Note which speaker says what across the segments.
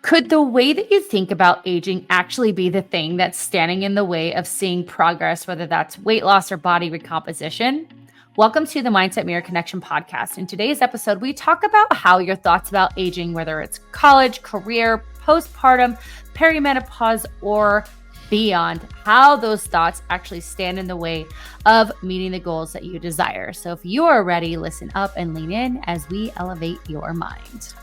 Speaker 1: Could the way that you think about aging actually be the thing that's standing in the way of seeing progress, whether that's weight loss or body recomposition? Welcome to the Mindset Mirror Connection podcast. In today's episode, we talk about how your thoughts about aging, whether it's college, career, postpartum, perimenopause, or beyond, how those thoughts actually stand in the way of meeting the goals that you desire. So if you are ready, listen up and lean in as we elevate your mind.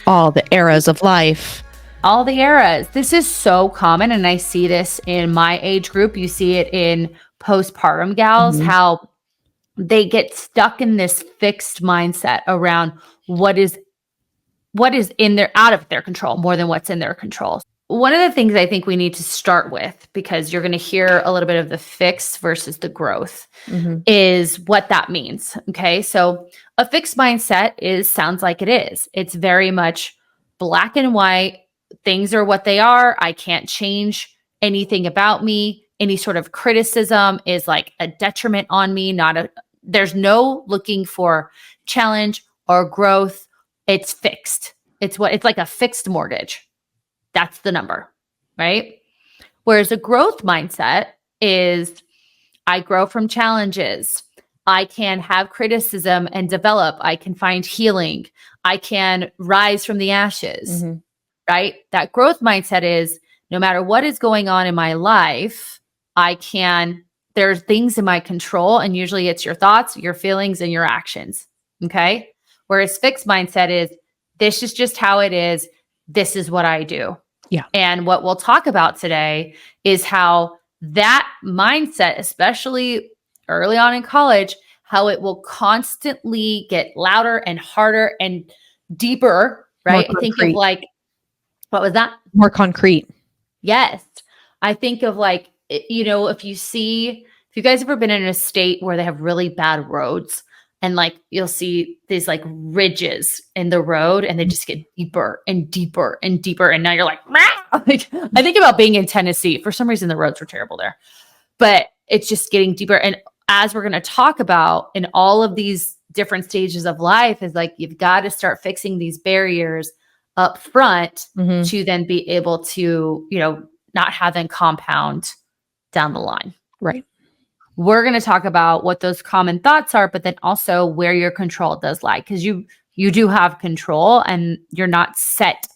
Speaker 2: All the eras of life.
Speaker 1: All the eras. This is so common. And I see this in my age group. You see it in postpartum gals, how they get stuck in this fixed mindset around what is out of their control more than what's in their control. One of the things I think we need to start with, because you're going to hear a little bit of the fix versus the growth, is what that means. Okay. So a fixed mindset sounds like it is. It's very much black and white. Things are what they are. I can't change anything about me. Any sort of criticism is like a detriment on me. There's no looking for challenge or growth. It's fixed. It's like a fixed mortgage. That's the number, right? Whereas a growth mindset is I grow from challenges. I can have criticism and develop. I can find healing. I can rise from the ashes, right? That growth mindset is no matter what is going on in my life, there's things in my control, and usually it's your thoughts, your feelings, and your actions, okay? Whereas fixed mindset is this is just how it is. This is what I do.
Speaker 2: Yeah.
Speaker 1: And what we'll talk about today is how that mindset, especially early on in college, how it will constantly get louder and harder and deeper, right? I think of like, what was that?
Speaker 2: More concrete.
Speaker 1: Yes. I think of like, if you guys ever been in a state where they have really bad roads, and like you'll see these like ridges in the road and they just get deeper and deeper and deeper. And now you're like, I think about being in Tennessee. For some reason, the roads were terrible there, but it's just getting deeper. And as we're going to talk about in all of these different stages of life is like, you've got to start fixing these barriers up front to then be able to, not have them compound down the line.
Speaker 2: Right.
Speaker 1: We're going to talk about what those common thoughts are, but then also where your control does lie, because you do have control and you're not set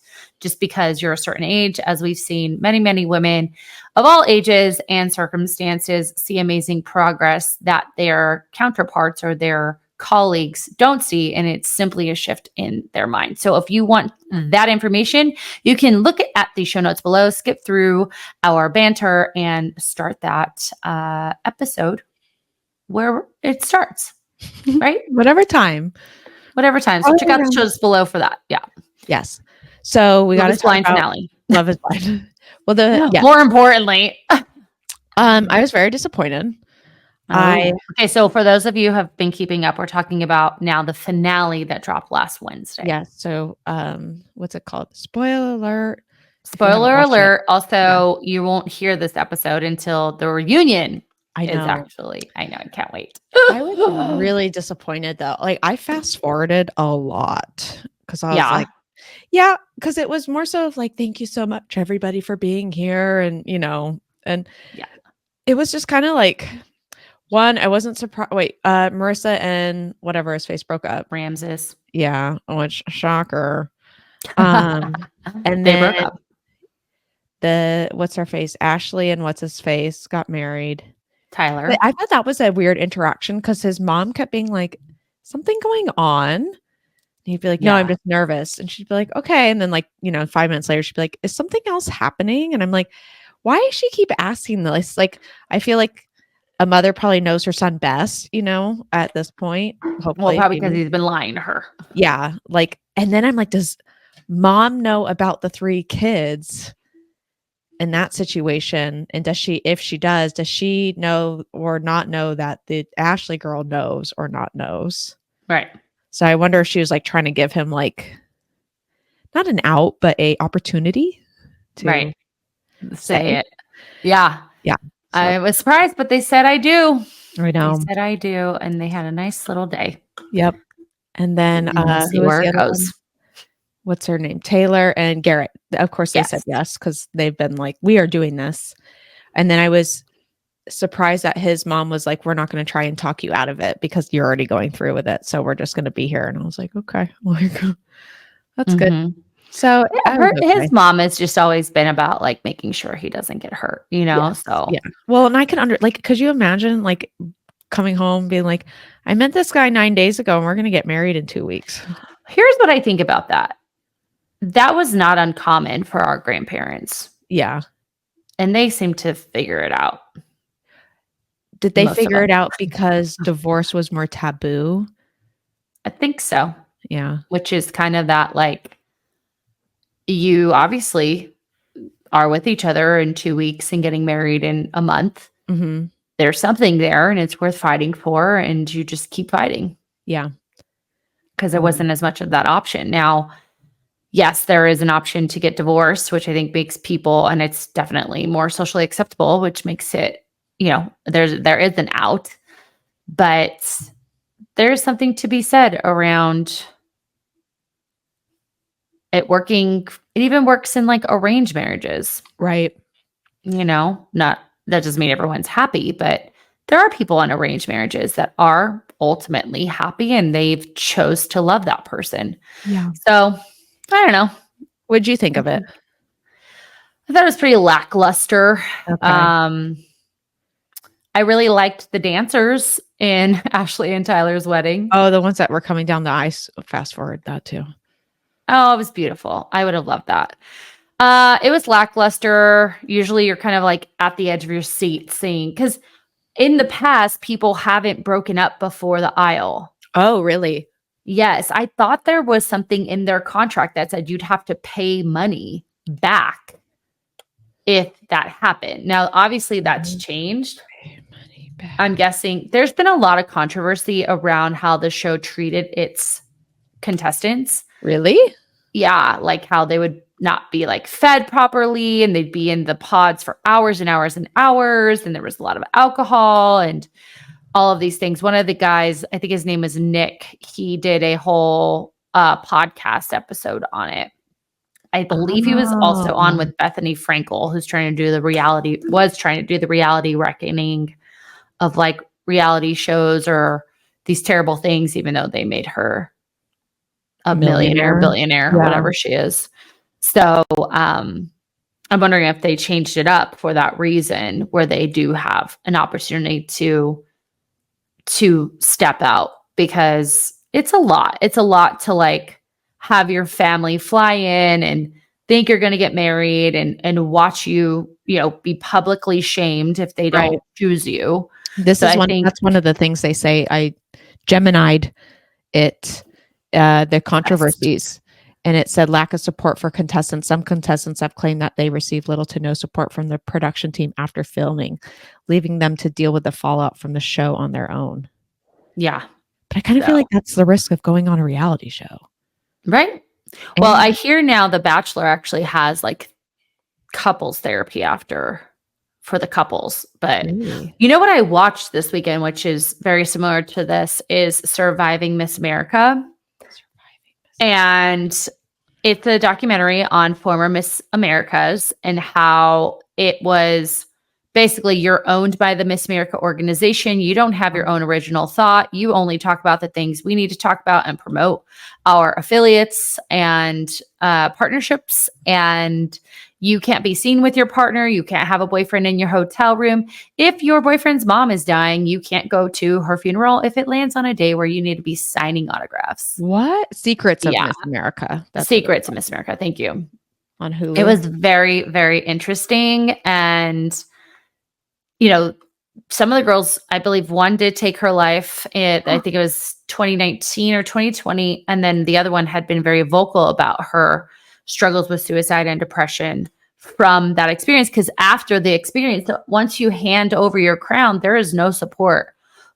Speaker 1: just because you're a certain age. As we've seen, many, many women of all ages and circumstances see amazing progress that their counterparts or their colleagues don't see, and it's simply a shift in their mind. So if you want that information, you can look at the show notes below, skip through our banter, and start that episode where it starts, right?
Speaker 2: Whatever time.
Speaker 1: So check out the shows below for that. Yeah.
Speaker 2: Yes. So we got to
Speaker 1: talk about finale.
Speaker 2: Love is Blind. Well,
Speaker 1: more importantly,
Speaker 2: I was very disappointed.
Speaker 1: Okay, so for those of you who have been keeping up, we're talking about now the finale that dropped last Wednesday.
Speaker 2: Yeah. So, what's it called? Spoiler alert.
Speaker 1: Also, you won't hear this episode until the reunion
Speaker 2: I know.
Speaker 1: I can't wait.
Speaker 2: I was really disappointed though. Like I fast forwarded a lot because I was like, yeah, because it was more so of like, thank you so much everybody for being here. And, it was just kind of like, one, I wasn't surprised. Wait, Marissa and whatever his face broke up.
Speaker 1: Ramses.
Speaker 2: Yeah, which shocker. And they broke up. What's her face? Ashley and what's his face got married.
Speaker 1: Tyler.
Speaker 2: But I thought that was a weird interaction because his mom kept being like, something going on. And he'd be like, no, I'm just nervous. And she'd be like, okay. And then 5 minutes later, she'd be like, is something else happening? And I'm like, why does she keep asking this? Like, I feel like a mother probably knows her son best, at this point. Hopefully,
Speaker 1: probably because he's been lying to her.
Speaker 2: Yeah. And then I'm like, does mom know about the 3 kids in that situation? And does she know or not know that the Ashley girl knows or not knows?
Speaker 1: Right.
Speaker 2: So I wonder if she was like trying to give him like, not an out, but a opportunity to
Speaker 1: say it. Yeah.
Speaker 2: Yeah. So.
Speaker 1: I was surprised, but they said I do.
Speaker 2: I know.
Speaker 1: They said I do. And they had a nice little day.
Speaker 2: Yep. And then
Speaker 1: We'll see
Speaker 2: who was
Speaker 1: where
Speaker 2: the
Speaker 1: it
Speaker 2: other one?
Speaker 1: goes.
Speaker 2: What's her name? Taylor and Garrett. Of course, they said
Speaker 1: Yes.
Speaker 2: yes because they've been like, we are doing this. And then I was surprised that his mom was like, we're not going to try and talk you out of it because you're already going through with it. So we're just going to be here. And I was like, okay, well, that's good.
Speaker 1: Mhm.
Speaker 2: So I was okay.
Speaker 1: His mom has just always been about like making sure he doesn't get hurt, you know?
Speaker 2: Yes.
Speaker 1: So
Speaker 2: Yeah. Well, and I can like, could you imagine like coming home being like, I met this guy 9 days ago and we're going to get married in 2 weeks.
Speaker 1: here's what I think about that. That was not uncommon for our grandparents,
Speaker 2: Yeah.
Speaker 1: and they seem to figure it out.
Speaker 2: Did they
Speaker 1: Most of
Speaker 2: figure
Speaker 1: them.
Speaker 2: it out because divorce was more taboo?
Speaker 1: I think so,
Speaker 2: Yeah.
Speaker 1: which is kind of that like you obviously are with each other in 2 weeks and getting married in a month.
Speaker 2: Mm-hmm.
Speaker 1: There's something there and it's worth fighting for, and you just keep fighting
Speaker 2: Yeah.
Speaker 1: because there wasn't as much of that option. Now, yes, there is an option to get divorced, which I think makes people, and it's definitely more socially acceptable, which makes it, there is an out, but there is something to be said around it working. It even works in like arranged marriages,
Speaker 2: Right.
Speaker 1: not that doesn't mean everyone's happy, but there are people in arranged marriages that are ultimately happy and they've chose to love that person.
Speaker 2: Yeah.
Speaker 1: So I don't know.
Speaker 2: What'd you think of it?
Speaker 1: I thought it was pretty lackluster.
Speaker 2: Okay.
Speaker 1: I really liked the dancers in Ashley and Tyler's wedding.
Speaker 2: Oh, the ones that were coming down the ice. Fast forward that too.
Speaker 1: Oh, it was beautiful. I would have loved that. It was lackluster. Usually you're kind of like at the edge of your seat seeing, because in the past, people haven't broken up before the aisle.
Speaker 2: Oh, really?
Speaker 1: Yes. I thought there was something in their contract that said you'd have to pay money back if that happened. Now, obviously that's changed.
Speaker 2: Money back.
Speaker 1: I'm guessing there's been a lot of controversy around how the show treated its contestants.
Speaker 2: Really?
Speaker 1: Yeah, like how they would not be like fed properly and they'd be in the pods for hours and hours and hours. And there was a lot of alcohol and all of these things. One of the guys, I think his name is Nick, he did a whole podcast episode on it. I believe he was also on with Bethany Frankel, was trying to do the reality reckoning of like reality shows or these terrible things, even though they made her a millionaire, billionaire, or whatever she is. So I'm wondering if they changed it up for that reason, where they do have an opportunity to step out, because it's a lot. It's a lot to like have your family fly in and think you're going to get married and watch you, be publicly shamed if they don't choose you.
Speaker 2: That's one of the things they say. I Gemini'd it, the controversies, and it said lack of support for contestants. Some contestants have claimed that they received little to no support from the production team after filming, leaving them to deal with the fallout from the show on their own.
Speaker 1: Yeah.
Speaker 2: But I kind of feel like that's the risk of going on a reality show.
Speaker 1: Right. Well, I hear now The Bachelor actually has like couples therapy for the couples. But you know what I watched this weekend, which is very similar to this, is Surviving Miss America. And it's a documentary on former Miss Americas and how it was basically you're owned by the Miss America organization. You don't have your own original thought. You only talk about the things we need to talk about and promote our affiliates and partnerships. And you can't be seen with your partner. You can't have a boyfriend in your hotel room. If your boyfriend's mom is dying, you can't go to her funeral if it lands on a day where you need to be signing autographs.
Speaker 2: What? Secrets of Miss America.
Speaker 1: Secrets of Miss America. Thank you.
Speaker 2: On Hulu.
Speaker 1: It was very, very interesting. And, some of the girls, I believe one did take her life. I think it was 2019 or 2020. And then the other one had been very vocal about her struggles with suicide and depression from that experience. Because after the experience, once you hand over your crown, there is no support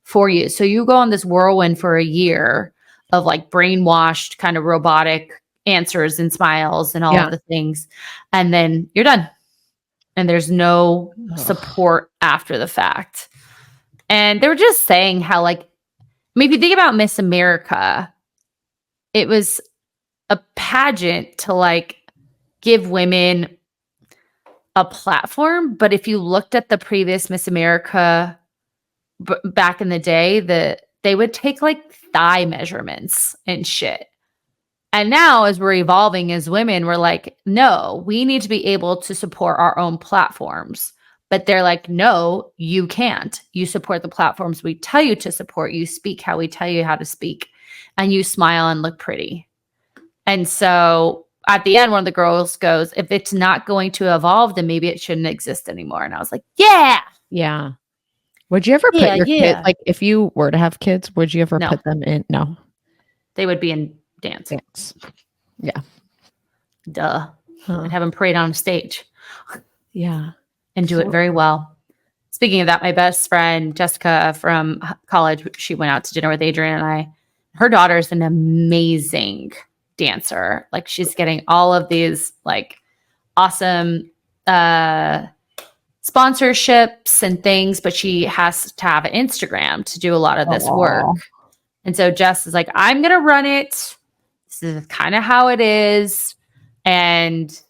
Speaker 1: for you. So you go on this whirlwind for a year of like brainwashed kind of robotic answers and smiles and all of the things. And then you're done. And there's no support after the fact. And they were just saying how, like, if you think about Miss America, it was a pageant to like give women a platform. But if you looked at the previous Miss America back in the day, they would take like thigh measurements and shit. And now, as we're evolving as women, we're like, no, we need to be able to support our own platforms. But they're like, no, you can't. You support the platforms we tell you to support. You speak how we tell you how to speak. And you smile and look pretty. And so at the end, one of the girls goes, if it's not going to evolve, then maybe it shouldn't exist anymore. And I was like, yeah.
Speaker 2: Yeah. Would you ever put your kids, like if you were to have kids, would you ever put them in? No.
Speaker 1: They would be in dance.
Speaker 2: Yeah.
Speaker 1: Duh. I'd have them parade on stage.
Speaker 2: Yeah.
Speaker 1: And do it very well. Speaking of that, my best friend, Jessica from college, she went out to dinner with Adrian and I. Her daughter's an amazing dancer. Like she's getting all of these like awesome sponsorships and things, but she has to have an Instagram to do a lot of this work. And so Jess is like, I'm going to run it. This is kind of how it is. And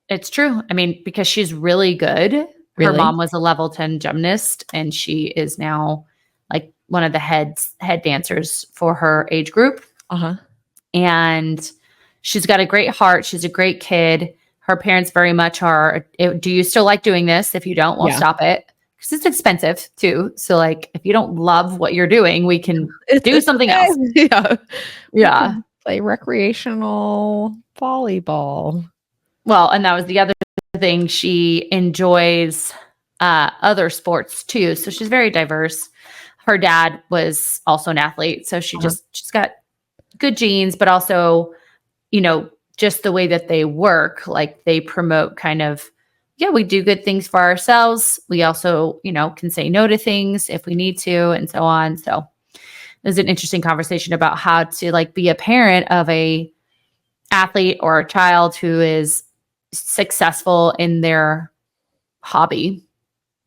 Speaker 1: it's true. I mean, because she's really good. Her mom was a level 10 gymnast, and she is now like one of the head dancers for her age group. And she's got a great heart. She's a great kid. Her parents very much are, do you still like doing this? If you don't, we'll stop it. Because it's expensive too. So like, if you don't love what you're doing, we can do something else. Yeah.
Speaker 2: Play recreational volleyball.
Speaker 1: Well, and that was the other thing. She enjoys other sports too. So she's very diverse. Her dad was also an athlete. So she's got good genes, but also, you know, just the way that they work, like they promote kind of, we do good things for ourselves. We also, you know, can say no to things if we need to and so on. So there's an interesting conversation about how to like be a parent of a athlete or a child who is successful in their hobby.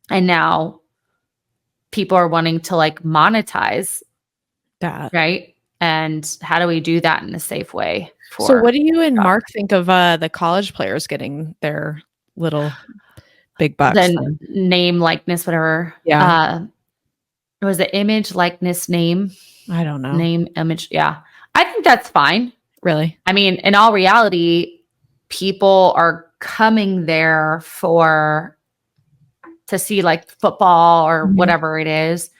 Speaker 1: And now people are wanting to like monetize
Speaker 2: that.
Speaker 1: Right. And how do we do that in a safe way?
Speaker 2: So what do you and Mark think of the college players getting their little big bucks?
Speaker 1: Then name, likeness, whatever.
Speaker 2: Yeah.
Speaker 1: Was it image, likeness, name?
Speaker 2: I don't know.
Speaker 1: Name, image. Yeah. I think that's fine.
Speaker 2: Really?
Speaker 1: I mean, in all reality, people are coming there to see like football or whatever it is.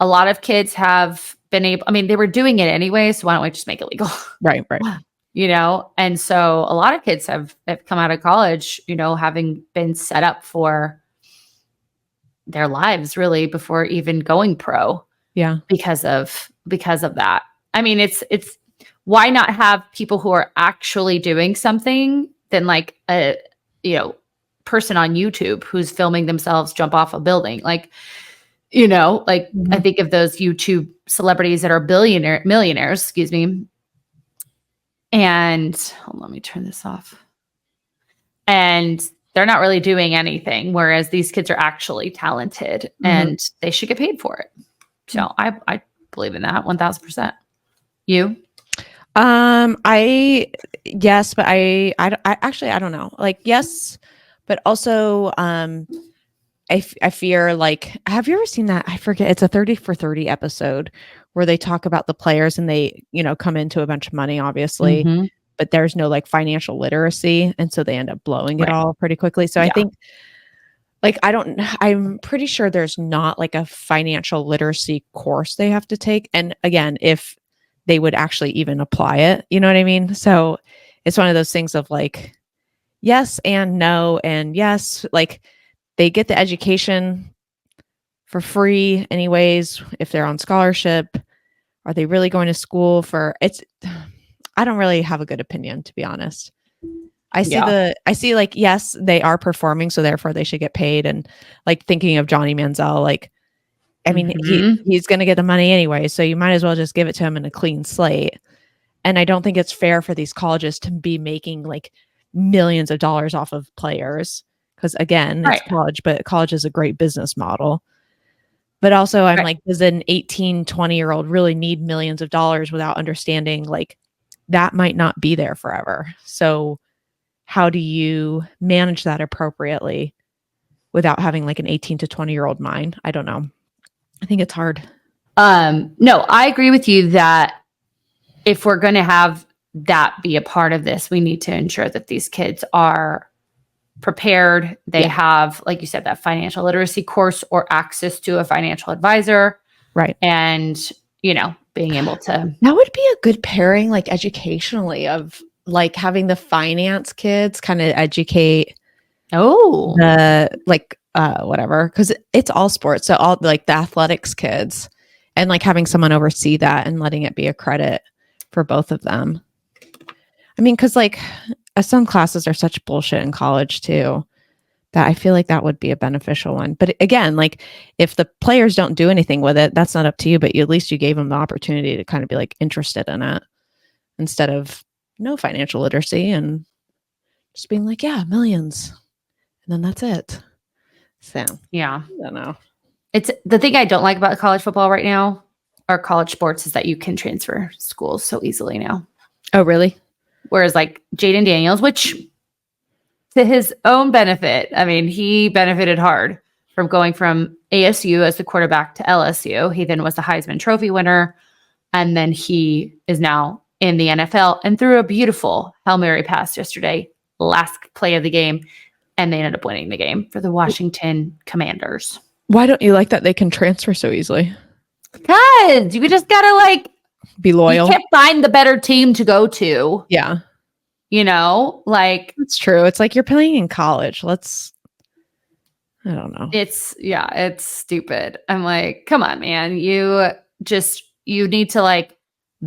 Speaker 1: A lot of kids have been able, I mean, they were doing it anyway, so why don't we just make it legal?
Speaker 2: Right.
Speaker 1: You know, and so a lot of kids have come out of college, you know, having been set up for their lives really before even going pro.
Speaker 2: Yeah.
Speaker 1: Because of that. I mean, it's why not have people who are actually doing something than like a, you know, person on YouTube who's filming themselves jump off a building. Like, you know, like I think of those YouTube celebrities that are millionaires, excuse me. And hold on, let me turn this off. And they're not really doing anything, whereas these kids are actually talented and they should get paid for it. So I believe in that 1000%. You?
Speaker 2: Yes, but I actually, I don't know. Like, yes, but also, I fear like, have you ever seen that? I forget. It's a 30 for 30 episode where they talk about the players and they, you know, come into a bunch of money, obviously, but there's no like financial literacy. And so they end up blowing it all pretty quickly. So I think like, I'm pretty sure there's not like a financial literacy course they have to take. And again, if they would actually even apply it, you know what I mean? So it's one of those things of like, yes and no. And yes, like they get the education for free anyways. If they're on scholarship, are they really going to school for it's, I don't really have a good opinion, to be honest. I see like, yes, they are performing, so therefore they should get paid. And like thinking of Johnny Manziel, like, I mean, he's going to get the money anyway, so you might as well just give it to him in a clean slate. And I don't think it's fair for these colleges to be making like millions of dollars off of players. Because again, it's college, but college is a great business model. But also I'm like, does an 18, 20-year-old really need millions of dollars without understanding like that might not be there forever. So how do you manage that appropriately without having like an 18 to 20-year-old mind? I don't know. I think it's hard.
Speaker 1: No, I agree with you that if we're going to have that be a part of this, we need to ensure that these kids are prepared. They have, like you said, that financial literacy course or access to a financial advisor.
Speaker 2: Right.
Speaker 1: And, you know, being able to.
Speaker 2: That would be a good pairing, like educationally, of like having the finance kids kind of educate the like whatever, because it's all sports. So all like the athletics kids, and like having someone oversee that and letting it be a credit for both of them. I mean, because like some classes are such bullshit in college too, that I feel like that would be a beneficial one. But again, like if the players don't do anything with it, that's not up to you, but at least you gave them the opportunity to kind of be like interested in it instead of no financial literacy and just being like, yeah, millions. And then that's it. So,
Speaker 1: yeah,
Speaker 2: I don't know.
Speaker 1: It's the thing I don't like about college football right now or college sports is that you can transfer schools so easily now.
Speaker 2: Oh, really?
Speaker 1: Whereas like Jaden Daniels, which to his own benefit, I mean, he benefited hard from going from ASU as the quarterback to LSU. He then was the Heisman Trophy winner. And then he is now in the NFL and threw a beautiful Hail Mary pass yesterday, last play of the game. And they ended up winning the game for the Washington Commanders.
Speaker 2: Why don't you like that they can transfer so easily?
Speaker 1: Because you just gotta like
Speaker 2: be loyal.
Speaker 1: You can't find the better team to go to.
Speaker 2: Yeah.
Speaker 1: You know, like
Speaker 2: it's true. It's like you're playing in college. I don't know.
Speaker 1: It's stupid. I'm like, come on, man. You need to like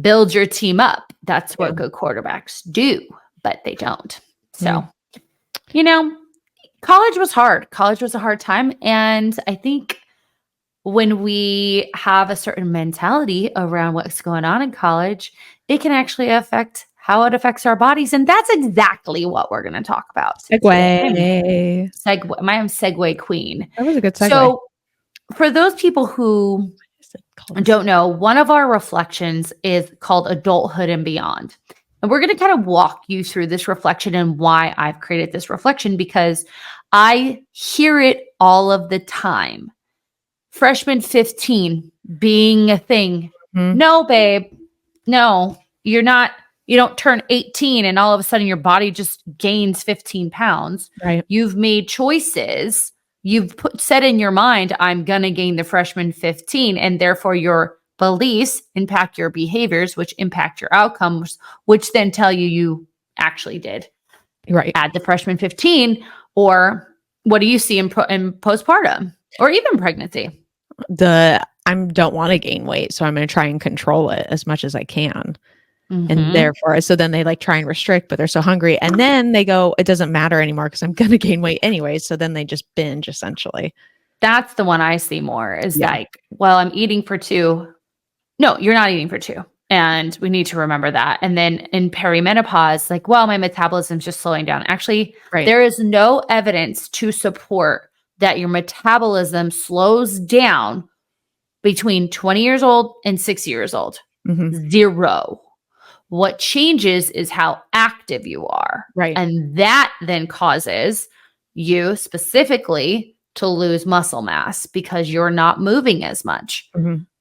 Speaker 1: build your team up. That's what good quarterbacks do, but they don't. So, you know, college was hard. College was a hard time. And I think when we have a certain mentality around what's going on in college, it can actually affect how it affects our bodies. And that's exactly what we're going to talk about.
Speaker 2: Segue.
Speaker 1: I'm segue queen.
Speaker 2: That was a good segue.
Speaker 1: So for those people who don't know, one of our reflections is called Adulthood and Beyond. And we're going to kind of walk you through this reflection and why I've created this reflection, because I hear it all of the time. Freshman 15 being a thing. No, babe. No, you're not. You don't turn 18 and all of a sudden your body just gains 15 pounds.
Speaker 2: Right.
Speaker 1: You've made choices. You've said in your mind, I'm going to gain the freshman 15, and therefore your beliefs impact your behaviors, which impact your outcomes, which then tell you actually did.
Speaker 2: Right.
Speaker 1: Add the freshman 15, or what do you see in postpartum or even pregnancy?
Speaker 2: I don't want to gain weight, so I'm going to try and control it as much as I can. And therefore, so then they like try and restrict, but they're so hungry. And then they go, it doesn't matter anymore because I'm going to gain weight anyway. So then they just binge essentially.
Speaker 1: That's the one I see more is like, well, I'm eating for two. No, you're not eating for two. And we need to remember that. And then in perimenopause, like, well, my metabolism's just slowing down. Actually, there is no evidence to support that your metabolism slows down between 20 years old and 6 years old. Zero. What changes is how active you are.
Speaker 2: Right.
Speaker 1: And that then causes you specifically to lose muscle mass because you're not moving as much.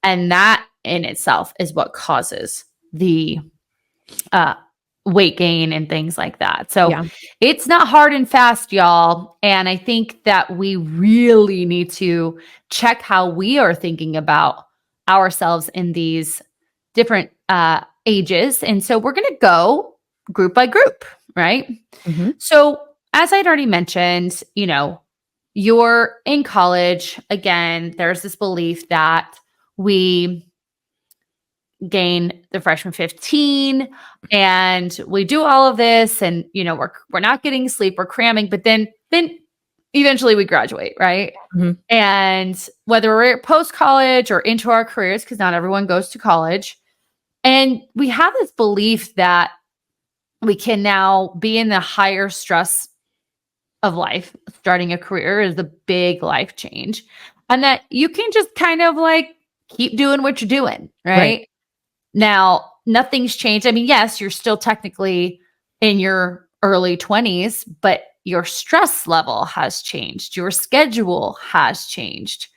Speaker 1: And that in itself is what causes the weight gain and things like that. So it's not hard and fast, y'all. And I think that we really need to check how we are thinking about ourselves in these different ages. And so we're going to go group by group, right? So as I'd already mentioned, you know, you're in college. Again, there's this belief that we gain the freshman 15 and we do all of this and, you know, we're not getting sleep, we're cramming, but then eventually we graduate, right? And whether we're post-college or into our careers, because not everyone goes to college, and we have this belief that we can now be in the higher stress of life. Starting a career is a big life change. And that you can just kind of like keep doing what you're doing, right? Now, nothing's changed. I mean, yes, you're still technically in your early 20s, but your stress level has changed. Your schedule has changed.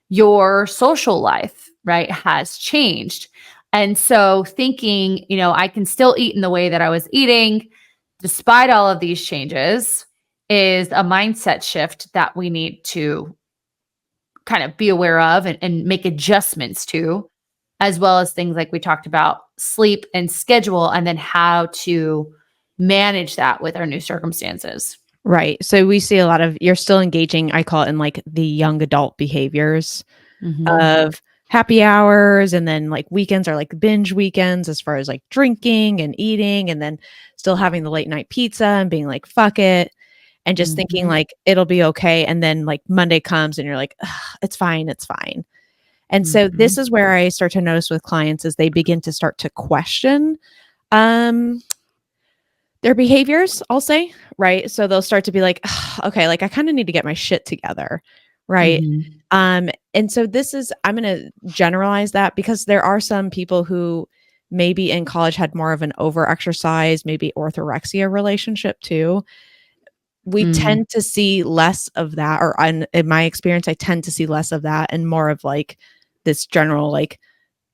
Speaker 1: Your social life, right, has changed. And so thinking, I can still eat in the way that I was eating despite all of these changes is a mindset shift that we need to kind of be aware of and make adjustments to, as well as things like we talked about sleep and schedule, and then how to manage that with our new circumstances.
Speaker 2: Right. So we see a lot of, you're still engaging, I call it in like the young adult behaviors of happy hours. And then like weekends are like binge weekends as far as like drinking and eating, and then still having the late night pizza and being like, fuck it. And just thinking like, it'll be okay. And then like Monday comes and you're like, it's fine. It's fine. And so this is where I start to notice with clients is they begin to start to question, their behaviors, I'll say, right? So they'll start to be like, okay, like I kind of need to get my shit together, right? And so I'm going to generalize that because there are some people who maybe in college had more of an over exercise, maybe orthorexia relationship too. We tend to see less of that, or in my experience, I tend to see less of that and more of like this general, like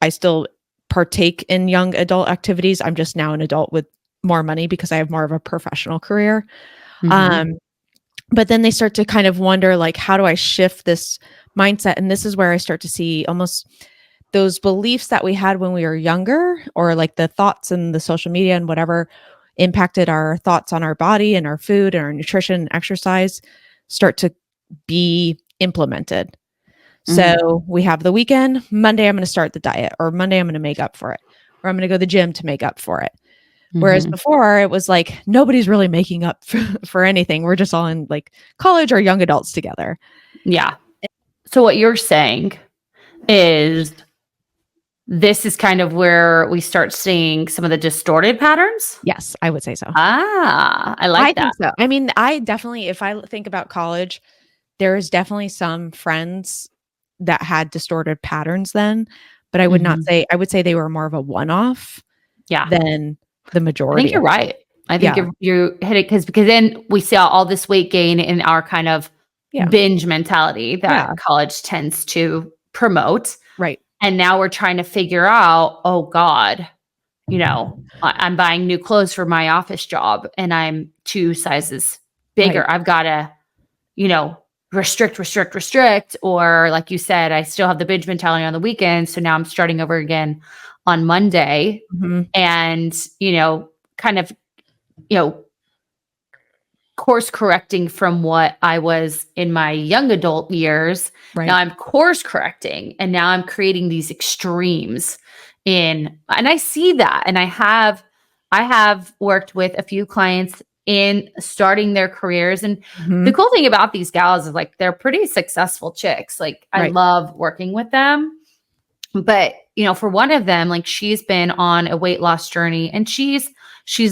Speaker 2: I still partake in young adult activities. I'm just now an adult with more money because I have more of a professional career. But then they start to kind of wonder, like, how do I shift this mindset? And this is where I start to see almost those beliefs that we had when we were younger, or like the thoughts and the social media and whatever impacted our thoughts on our body and our food and our nutrition and exercise start to be implemented. So we have the weekend, Monday, I'm going to start the diet, or Monday, I'm going to make up for it, or I'm going to go to the gym to make up for it. Whereas before it was like, nobody's really making up for anything. We're just all in like college or young adults together.
Speaker 1: Yeah. So what you're saying is this is kind of where we start seeing some of the distorted patterns?
Speaker 2: Yes, I would say so.
Speaker 1: I like that.
Speaker 2: Think so. I mean, I definitely, if I think about college, there's definitely some friends that had distorted patterns then, but I would not say, I would say they were more of a one-off than the majority.
Speaker 1: I think you're right. I think you hit it because then we saw all this weight gain in our kind of binge mentality that college tends to promote.
Speaker 2: Right.
Speaker 1: And now we're trying to figure out, oh God, I'm buying new clothes for my office job and I'm 2 sizes bigger. Right. I've got to, restrict. Or like you said, I still have the binge mentality on the weekend. So now I'm starting over again on Monday and, kind of, course correcting from what I was in my young adult years. Right. Now I'm course correcting and now I'm creating these extremes and I see that. And I have worked with a few clients in starting their careers. And the cool thing about these gals is like, they're pretty successful chicks. Like I love working with them. But, for one of them, like she's been on a weight loss journey and she's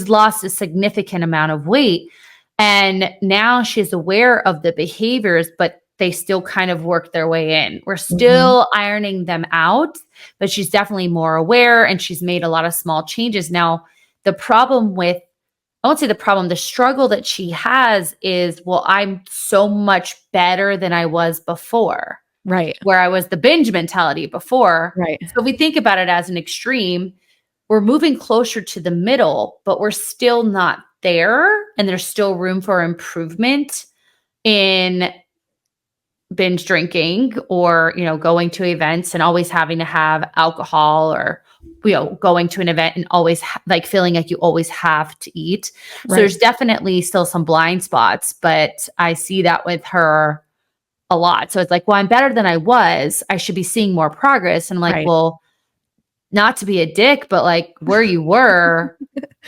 Speaker 1: lost a significant amount of weight. And now she's aware of the behaviors, but they still kind of work their way in. We're still ironing them out, but she's definitely more aware and she's made a lot of small changes. Now, the struggle that she has is, well, I'm so much better than I was before.
Speaker 2: Right.
Speaker 1: Where I was the binge mentality before. Right. So if we think about it as an extreme, we're moving closer to the middle, but we're still not there. And there's still room for improvement in binge drinking or, going to events and always having to have alcohol or, going to an event and always like feeling like you always have to eat. Right. So there's definitely still some blind spots, but I see that with her a lot. So it's like, well, I'm better than I was. I should be seeing more progress. And I'm like, well, not to be a dick, but like where you were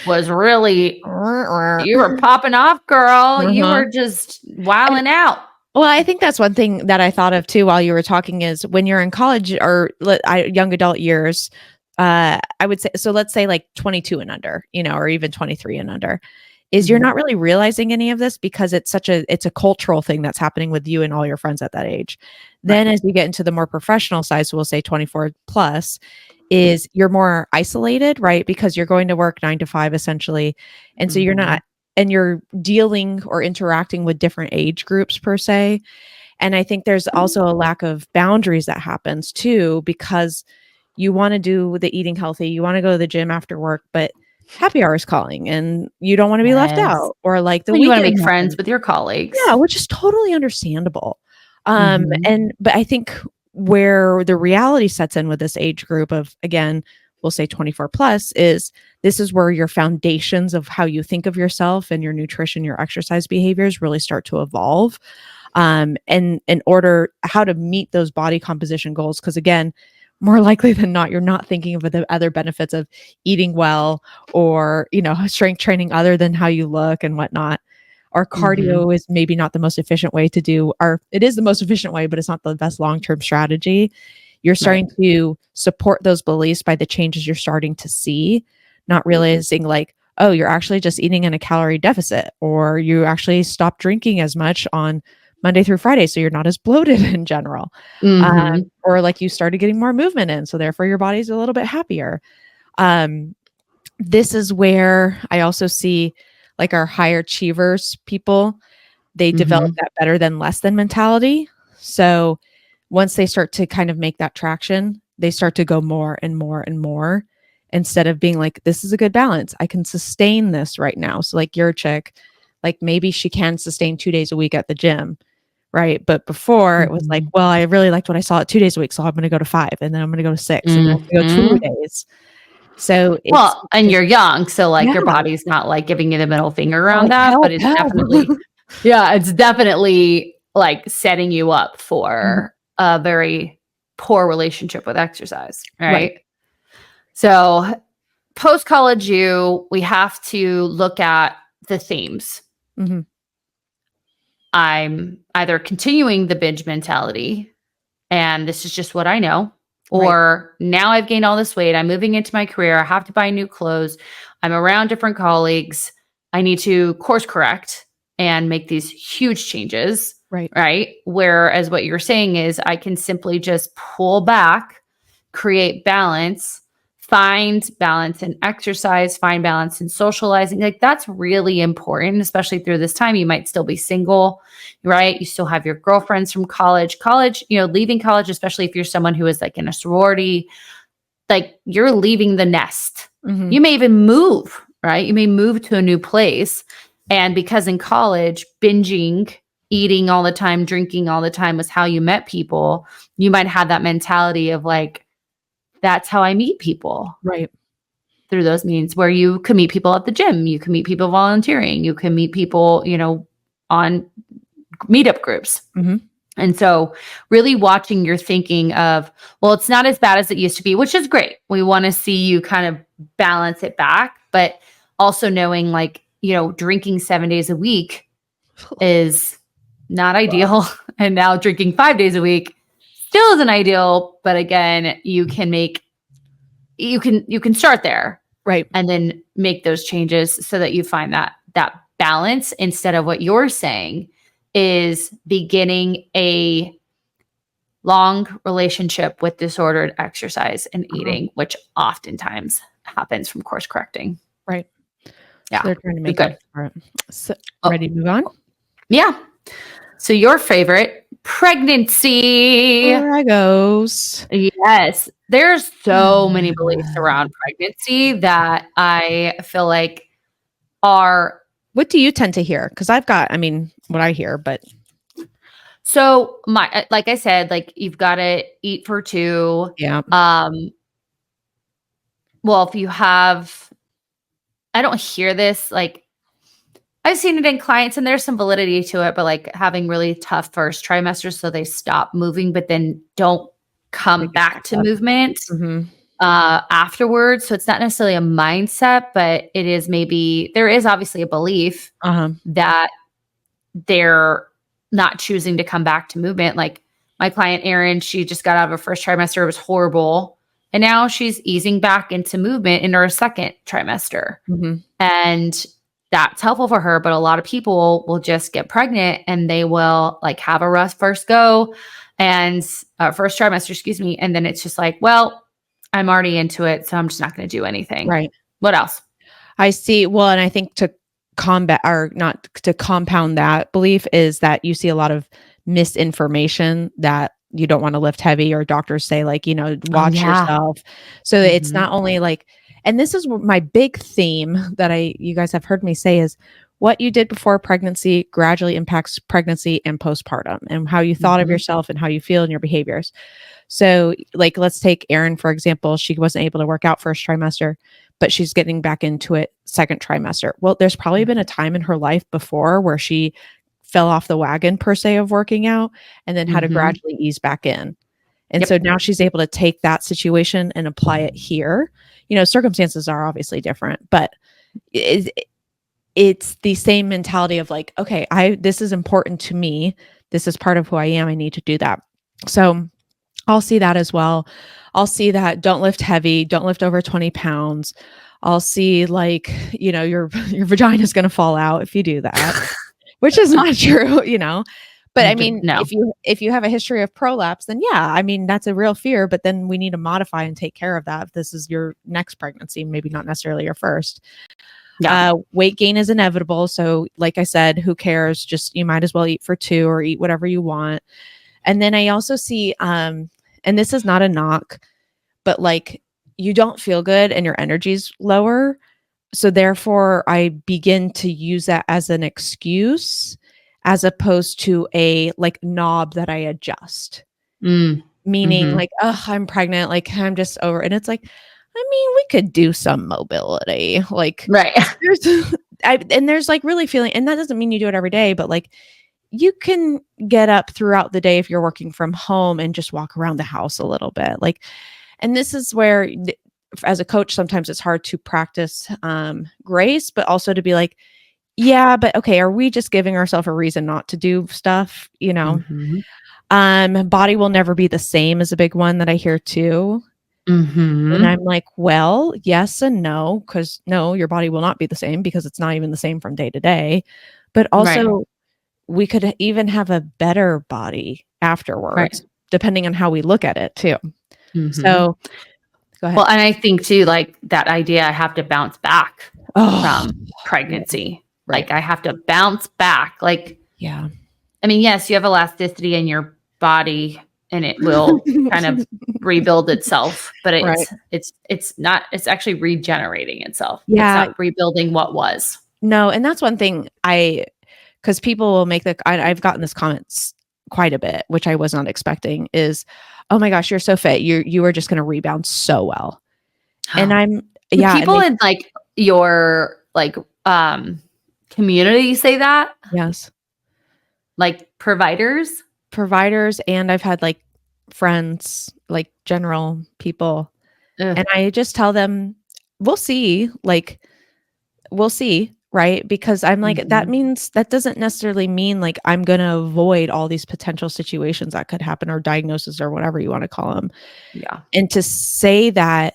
Speaker 1: was really, you were popping off, girl. You were just wilding out.
Speaker 2: Well, I think that's one thing that I thought of too while you were talking is when you're in college or young adult years, I would say, so let's say like 22 and under, or even 23 and under, is you're not really realizing any of this because it's a cultural thing that's happening with you and all your friends at that age. Then as you get into the more professional side, so we'll say 24 plus, is you're more isolated, right? Because you're going to work 9 to 5 essentially. And so you're not, and you're dealing or interacting with different age groups per se. And I think there's also a lack of boundaries that happens too, because you want to do the eating healthy, you want to go to the gym after work, but happy hour is calling and you don't want to be left
Speaker 1: Yes.
Speaker 2: out, or like the
Speaker 1: Well, you want to
Speaker 2: weekend
Speaker 1: make friends
Speaker 2: happens.
Speaker 1: with your colleagues.
Speaker 2: Yeah, which is totally understandable.
Speaker 1: Mhm.
Speaker 2: But I think where the reality sets in with this age group of, again, we'll say 24 plus, is this is where your foundations of how you think of yourself and your nutrition, your exercise behaviors really start to evolve. And in order how to meet those body composition goals, because again, more likely than not, you're not thinking of the other benefits of eating well, or, you know, strength training other than how you look and whatnot. Or cardio is maybe not the most efficient way to do, or it is the most efficient way, but it's not the best long-term strategy. You're starting to support those beliefs by the changes you're starting to see, not realizing like, oh, you're actually just eating in a calorie deficit, or you actually stop drinking as much on Monday through Friday, so you're not as bloated in general. Or like you started getting more movement in, so therefore your body's a little bit happier. This is where I also see like our higher achievers people, they develop that better than less than mentality. So once they start to kind of make that traction, they start to go more and more and more, instead of being like, this is a good balance, I can sustain this right now. So like your chick, like maybe she can sustain 2 days a week at the gym, right? But before it was like, well, I really liked what I saw at 2 days a week, so I'm going to go to 5, and then I'm going to go to 6, and then I'm going to go 2 days. So it's
Speaker 1: Well, and
Speaker 2: just,
Speaker 1: you're young, so like
Speaker 2: yeah,
Speaker 1: your body's not like giving you the middle finger
Speaker 2: they're
Speaker 1: around
Speaker 2: like,
Speaker 1: that, but
Speaker 2: help,
Speaker 1: it's
Speaker 2: help.
Speaker 1: definitely, yeah, it's definitely like setting you up for a very poor relationship with exercise,
Speaker 2: Right.
Speaker 1: right? So post college you, we have to look at the themes.
Speaker 2: Mhm.
Speaker 1: I'm either continuing the binge mentality, and this is just what I know,
Speaker 2: Right.
Speaker 1: or now I've gained all this weight, I'm moving into my career, I have to buy new clothes, I'm around different colleagues, I need to course correct and make these huge changes,
Speaker 2: Right.
Speaker 1: right? Whereas what you're saying is I can simply just pull back, create balance, find balance in exercise, find balance in socializing. Like that's really important, especially through this time. You might still be single, right? You still have your girlfriends from college, you know, leaving college, especially if you're someone who is like in a sorority, like you're leaving the nest.
Speaker 2: Mhm.
Speaker 1: You may even move, right? You may move to a new place. And because in college, binging, eating all the time, drinking all the time was how you met people, you might have that mentality of like, that's how I meet people
Speaker 2: Right.
Speaker 1: through those means, where you can meet people at the gym, you can meet people volunteering, you can meet people, you know, on meetup groups.
Speaker 2: Mhm.
Speaker 1: And so really watching your thinking of, well, it's not as bad as it used to be, which is great. We want to see you kind of balance it back, but also knowing like, you know, drinking 7 days a week is not ideal. And now drinking 5 days a week still isn't ideal. But again, you can start there,
Speaker 2: Right.
Speaker 1: and then make those changes so that you find that balance, instead of what you're saying is beginning a long relationship with disordered exercise and eating, which oftentimes happens from course correcting.
Speaker 2: Right.
Speaker 1: Yeah.
Speaker 2: So they're trying to
Speaker 1: Be
Speaker 2: make
Speaker 1: good.
Speaker 2: up for it. So,
Speaker 1: Oh,
Speaker 2: ready to move on?
Speaker 1: yeah. So your favorite, pregnancy.
Speaker 2: There I goes.
Speaker 1: Yes. There's so many beliefs around pregnancy that I feel like are
Speaker 2: What do you tend to hear? Because I've got, I mean, what I hear, but
Speaker 1: so my like I said, like you've got to eat for two.
Speaker 2: yeah.
Speaker 1: Well, if you have, I don't hear this, like I've seen it in clients and there's some validity to it, but like having really tough first trimesters, so they stop moving, but then don't come
Speaker 2: Pick it
Speaker 1: back to
Speaker 2: up.
Speaker 1: movement
Speaker 2: Mhm.
Speaker 1: afterwards. So it's not necessarily a mindset, but it is, maybe there is obviously a belief
Speaker 2: Uh-huh.
Speaker 1: that they're not choosing to come back to movement. Like my client Erin, she just got out of her first trimester, it was horrible, and now she's easing back into movement in her second trimester.
Speaker 2: Mhm.
Speaker 1: And that's helpful for her. But a lot of people will just get pregnant and they will like have a rough first go and first trimester, excuse me. And then it's just like, well, I'm already into it, so I'm just not going to do anything.
Speaker 2: Right.
Speaker 1: What else?
Speaker 2: I see. Well, and I think to combat or not to compound that belief is that you see a lot of misinformation that you don't want to lift heavy, or doctors say like, watch yourself. So it's not only like, and this is my big theme that you guys have heard me say is what you did before pregnancy gradually impacts pregnancy and postpartum, and how you thought of yourself and how you feel and your behaviors. So like, let's take Erin, for example. She wasn't able to work out first trimester, but she's getting back into it second trimester. Well, there's probably been a time in her life before where she fell off the wagon per se of working out and then had to gradually ease back in. And so now she's able to take that situation and apply it here. Circumstances are obviously different, but it's the same mentality of like, okay, this is important to me. This is part of who I am. I need to do that. So I'll see that as well. I'll see that don't lift heavy, don't lift over 20 pounds. I'll see like, your vagina is going to fall out if you do that, which is not true, But I mean,
Speaker 1: no.
Speaker 2: if you have a history of prolapse, then yeah, I mean, that's a real fear, but then we need to modify and take care of that. If this is your next pregnancy, maybe not necessarily your first. Yeah. Weight gain is inevitable. So like I said, who cares? Just, you might as well eat for 2 or eat whatever you want. And then I also see, and this is not a knock, but like you don't feel good and your energy's lower. So therefore I begin to use that as an excuse as opposed to a like knob that I adjust. Meaning like, oh, I'm pregnant. Like I'm just over. And it's like, I mean, we could do some mobility. Like,
Speaker 1: right.
Speaker 2: There's like really feeling, and that doesn't mean you do it every day, but like you can get up throughout the day if you're working from home and just walk around the house a little bit. Like, and this is where as a coach, sometimes it's hard to practice grace, but also to be like, yeah, but okay, are we just giving ourselves a reason not to do stuff? Body will never be the same is a big one that I hear too. And I'm like, well, yes and no, because no, your body will not be the same because it's not even the same from day to day. But also, we could even have a better body afterwards, depending on how we look at it too. So go ahead.
Speaker 1: Well, and I think too, like that idea, I have to bounce back from pregnancy. Like I have to bounce back. Like,
Speaker 2: yeah.
Speaker 1: I mean, yes, you have elasticity in your body and it will kind of rebuild itself, but it's actually regenerating itself.
Speaker 2: Yeah.
Speaker 1: It's not rebuilding what was.
Speaker 2: No. And that's one thing because people will make I've gotten this comments quite a bit, which I was not expecting is, oh my gosh, you're so fit. You are just going to rebound so well. And
Speaker 1: people in like your like, community say that?
Speaker 2: Yes.
Speaker 1: Like providers,
Speaker 2: and I've had like friends, like general people. And I just tell them, we'll see, right? Because I'm like, that doesn't necessarily mean like I'm going to avoid all these potential situations that could happen or diagnosis or whatever you want to call them.
Speaker 1: Yeah.
Speaker 2: And to say that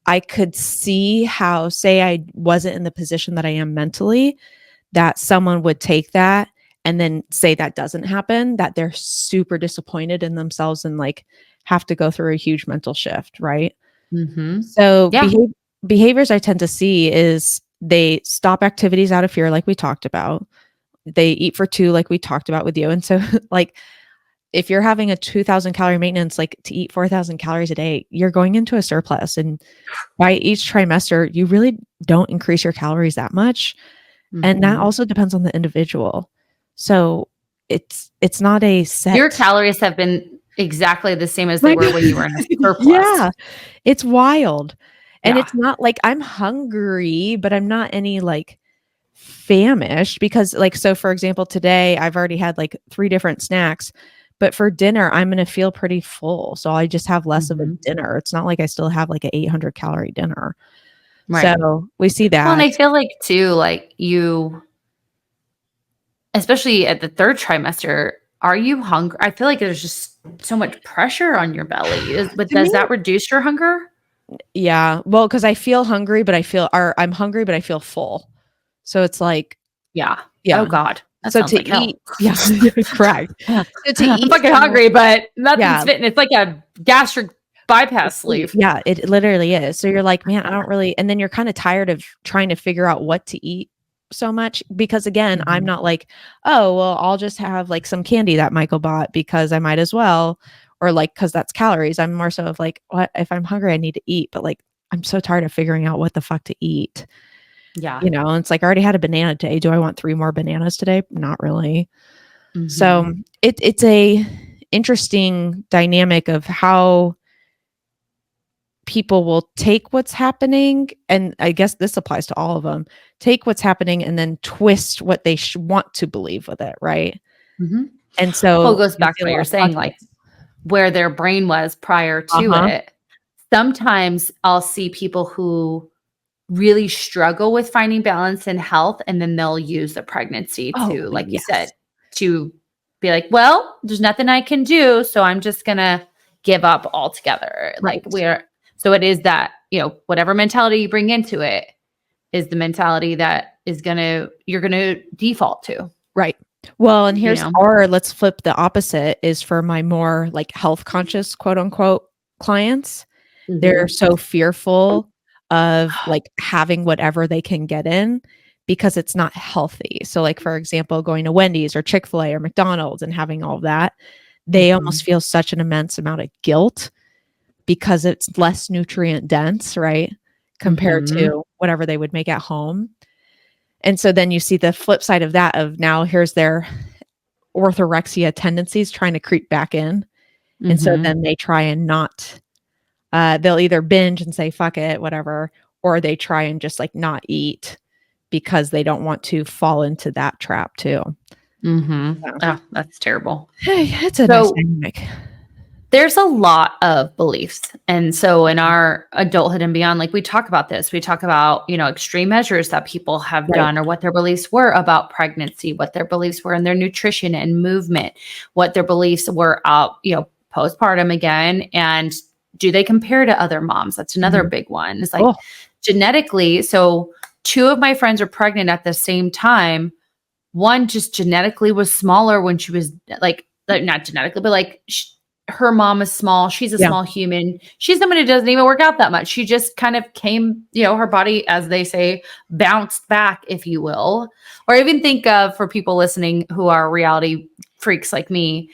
Speaker 2: I could see how, say I wasn't in the position that I am mentally, that someone would take that and then say that doesn't happen, that they're super disappointed in themselves and like have to go through a huge mental shift. Right. So behaviors I tend to see is they stop activities out of fear, like we talked about. They eat for 2, like we talked about with you. And so like, if you're having a 2,000 calorie maintenance, like to eat 4,000 calories a day, you're going into a surplus. And by each trimester, you really don't increase your calories that much. And that also depends on the individual. So it's not a set.
Speaker 1: Your calories have been exactly the same as they were when you were in a surplus.
Speaker 2: Yeah, it's wild. And it's not like I'm hungry, but I'm not any like famished because like, so for example, today I've already had like 3 different snacks, but for dinner, I'm going to feel pretty full. So I just have less of a dinner. It's not like I still have like an 800 calorie dinner. Right. So we see that.
Speaker 1: Well, and I feel like too, like you, especially at the 3rd trimester, are you hungry? I feel like there's just so much pressure on your belly. But does that reduce your hunger?
Speaker 2: Yeah. Well, because I feel hungry, but I'm hungry, but I feel full. So it's like,
Speaker 1: yeah.
Speaker 2: Oh
Speaker 1: God. That
Speaker 2: so
Speaker 1: sounds
Speaker 2: to
Speaker 1: like hell.
Speaker 2: eat, correct. So to
Speaker 1: I'm
Speaker 2: eat
Speaker 1: fucking hungry, but nothing's fitting. It's like a gastric bypass sleep.
Speaker 2: Yeah, it literally is. So you're like, man, I don't really, and then you're kind of tired of trying to figure out what to eat so much because again, I'm not like, oh, well, I'll just have like some candy that Michael bought because I might as well, or like, cause that's calories. I'm more so of like, what if I'm hungry, I need to eat, but like, I'm so tired of figuring out what the fuck to eat.
Speaker 1: Yeah.
Speaker 2: You know, and it's like, I already had a banana today. Do I want 3 more bananas today? Not really. So it's a interesting dynamic of how people will take what's happening, and I guess this applies to all of them, take what's happening and then twist what they want to believe with it, right? And so
Speaker 1: well, it goes back to what you're saying, like where their brain was prior to it. Sometimes I'll see people who really struggle with finding balance in health, and then they'll use the pregnancy to, like you said, to be like, well, there's nothing I can do, so I'm just gonna give up altogether.
Speaker 2: Right.
Speaker 1: Like so it is that, you know, whatever mentality you bring into it is the mentality that you're gonna default to.
Speaker 2: Right. Well, and here's,
Speaker 1: You know?
Speaker 2: or let's flip the opposite is for my more like health conscious, quote unquote, clients. They're so fearful of like having whatever they can get in because it's not healthy. So like, for example, going to Wendy's or Chick-fil-A or McDonald's and having all of that, they almost feel such an immense amount of guilt because it's less nutrient dense, right? Compared to whatever they would make at home. And so then you see the flip side of that of now here's their orthorexia tendencies trying to creep back in. And so then they try and not, they'll either binge and say, fuck it, whatever, or they try and just like not eat because they don't want to fall into that trap too.
Speaker 1: Oh, that's terrible.
Speaker 2: Hey, it's a nice dynamic.
Speaker 1: There's a lot of beliefs. And so in our adulthood and beyond, like we talk about this, we talk about, you know, extreme measures that people have done, or what their beliefs were about pregnancy, what their beliefs were in their nutrition and movement, what their beliefs were out, you know, postpartum again. And do they compare to other moms? That's another big one. It's like genetically. So 2 of my friends are pregnant at the same time. One just genetically was smaller when she was like not genetically, but like her mom is small. She's a small human. She's somebody who doesn't even work out that much. She just kind of came, you know, her body, as they say, bounced back, if you will. Or even think of, for people listening who are reality freaks like me,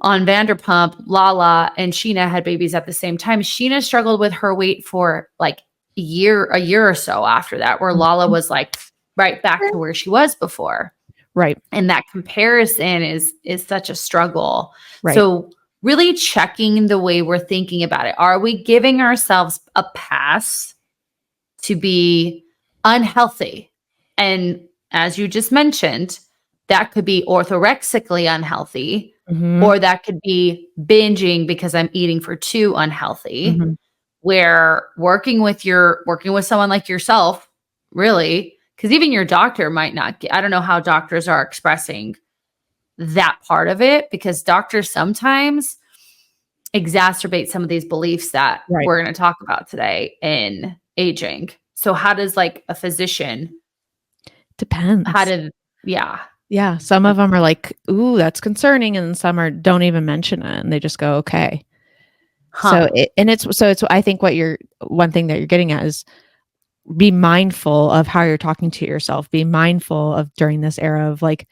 Speaker 1: on Vanderpump, Lala and Sheena had babies at the same time. Sheena struggled with her weight for like a year or so after that, where Lala was like right back to where she was before.
Speaker 2: Right.
Speaker 1: And that comparison is such a struggle.
Speaker 2: Right.
Speaker 1: So really checking the way we're thinking about it. Are we giving ourselves a pass to be unhealthy? And as you just mentioned, that could be orthorexically unhealthy, or that could be binging because I'm eating for 2 unhealthy, where working with someone like yourself, really, because even your doctor might not get, I don't know how doctors are expressing that part of it, because doctors sometimes exacerbate some of these beliefs that we're going to talk about today in aging. So how does like a physician
Speaker 2: depends? Yeah. Some of them are like, ooh, that's concerning. And some are don't even mention it. And they just go, okay. So it's, I think one thing that you're getting at is be mindful of how you're talking to yourself. Be mindful of during this era of like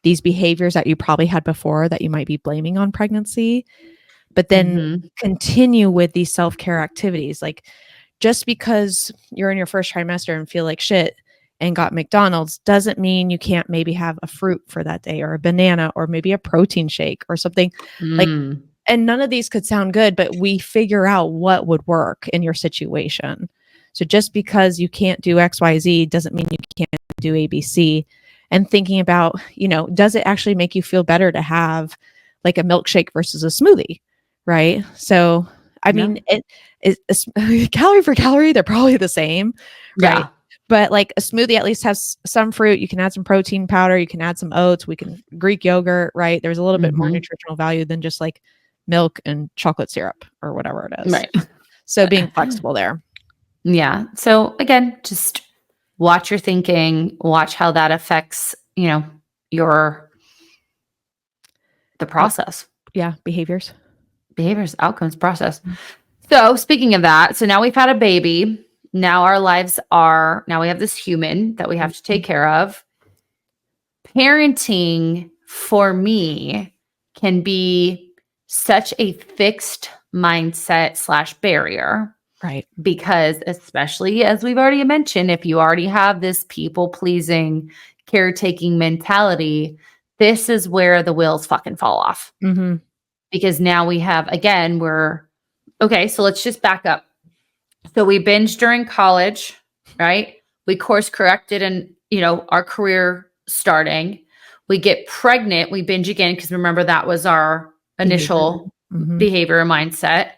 Speaker 2: these behaviors that you probably had before that you might be blaming on pregnancy, but then continue with these self-care activities. Like just because you're in your first trimester and feel like shit and got McDonald's doesn't mean you can't maybe have a fruit for that day, or a banana, or maybe a protein shake or something like, and none of these could sound good, but we figure out what would work in your situation. So just because you can't do XYZ doesn't mean you can't do ABC. And thinking about, you know, does it actually make you feel better to have like a milkshake versus a smoothie? Right. So, I mean, it is calorie for calorie, they're probably the same. Right. But like a smoothie at least has some fruit. You can add some protein powder. You can add some oats. We can Greek yogurt, right? There's a little bit more nutritional value than just like milk and chocolate syrup or whatever it is.
Speaker 1: Right.
Speaker 2: So being flexible there.
Speaker 1: Yeah. So again, just watch your thinking, watch how that affects, you know, the process.
Speaker 2: Yeah. Behaviors.
Speaker 1: behaviors, outcomes, process. So speaking of that, so now we've had a baby. Now our lives are, now we have this human that we have to take care of. Parenting for me can be such a fixed mindset / barrier.
Speaker 2: Right.
Speaker 1: Because especially as we've already mentioned, if you already have this people pleasing, caretaking mentality, this is where the wheels fucking fall off.
Speaker 2: Mm-hmm.
Speaker 1: Because now we have, again, okay, so let's just back up. So we binged during college, right? We course corrected and, our career starting. We get pregnant, we binge again because remember that was our initial behavior and mindset.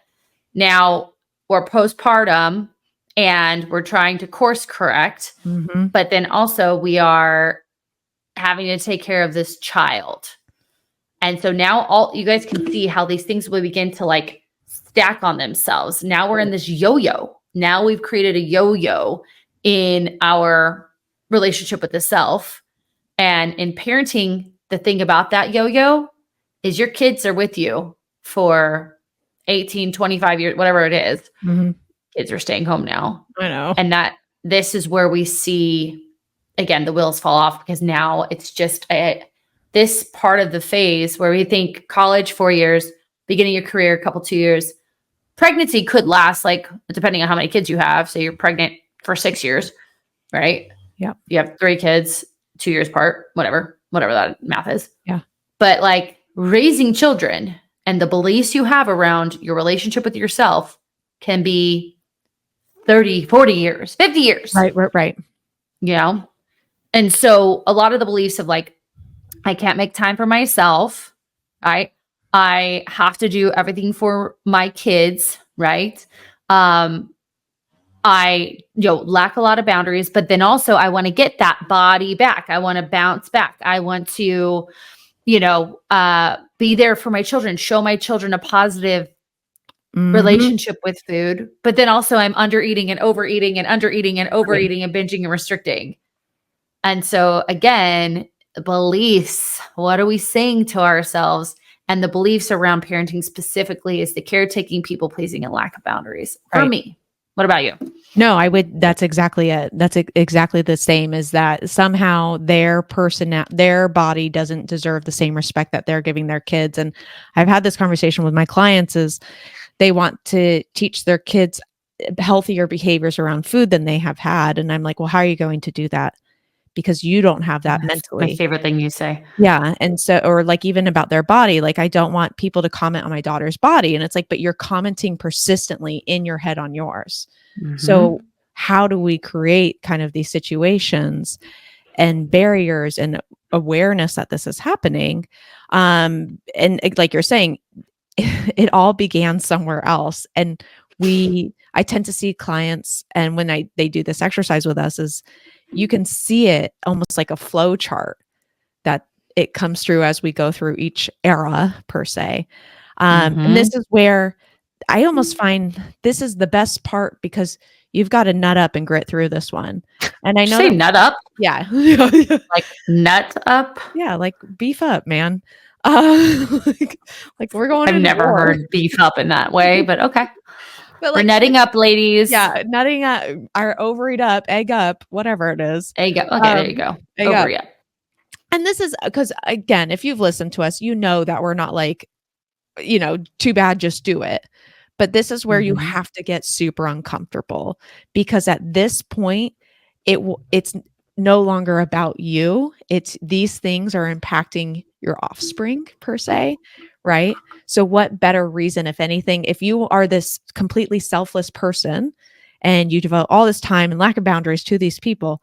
Speaker 1: Now we're postpartum and we're trying to course correct, but then also we are having to take care of this child. And so now you guys can see how these things will begin to like stack on themselves. Now we're in this yo-yo. Now we've created a yo-yo in our relationship with the self. And in parenting, the thing about that yo-yo is your kids are with you for 18, 25 years, whatever it is. Kids are staying home now.
Speaker 2: I know.
Speaker 1: And this is where we see, again, the wheels fall off because now it's just this part of the phase where we think college, 4 years, beginning your career, 2 years. Pregnancy could last, like, depending on how many kids you have. So you're pregnant for 6 years, right?
Speaker 2: Yeah.
Speaker 1: You have 3 kids, 2 years apart, whatever that math is.
Speaker 2: Yeah.
Speaker 1: But like raising children and the beliefs you have around your relationship with yourself can be 30, 40 years, 50 years.
Speaker 2: Right.
Speaker 1: And so a lot of the beliefs of like, I can't make time for myself, right? I have to do everything for my kids, right? I lack a lot of boundaries, but then also I want to get that body back. I want to bounce back. I want to, be there for my children, show my children a positive relationship with food. But then also I'm undereating and overeating and undereating and overeating and binging and restricting. And so again, beliefs, what are we saying to ourselves? And the beliefs around parenting specifically is the caretaking, people pleasing, and lack of boundaries for me. What about you?
Speaker 2: No, I would. That's exactly it. That's exactly the same as that. Somehow their body doesn't deserve the same respect that they're giving their kids. And I've had this conversation with my clients is they want to teach their kids healthier behaviors around food than they have had. And I'm like, well, how are you going to do that? Because you don't have that mentally.
Speaker 1: My favorite thing you say.
Speaker 2: Yeah. And so, or like even about their body, like I don't want people to comment on my daughter's body. And it's like, but you're commenting persistently in your head on yours. So how do we create kind of these situations and barriers and awareness that this is happening? And like you're saying, it all began somewhere else. And I tend to see clients, and when they do this exercise with us, is you can see it almost like a flow chart that it comes through as we go through each era per se. And this is where I almost find this is the best part because you've got to nut up and grit through this one. And I know
Speaker 1: say nut up.
Speaker 2: Yeah.
Speaker 1: Like nut up.
Speaker 2: Yeah. Like beef up, man. Like we're going.
Speaker 1: I've never heard beef up in that way, but okay. But we're nutting up, ladies.
Speaker 2: Yeah, nutting up, or ovaried up, egg up, whatever it is.
Speaker 1: Egg up. Okay, there you go. Ovary up.
Speaker 2: And this is because, again, if you've listened to us, you know that we're not like, too bad, just do it. But this is where you have to get super uncomfortable because at this point, it's no longer about you. It's these things are impacting your offspring per se, right? So what better reason, if anything, if you are this completely selfless person and you devote all this time and lack of boundaries to these people,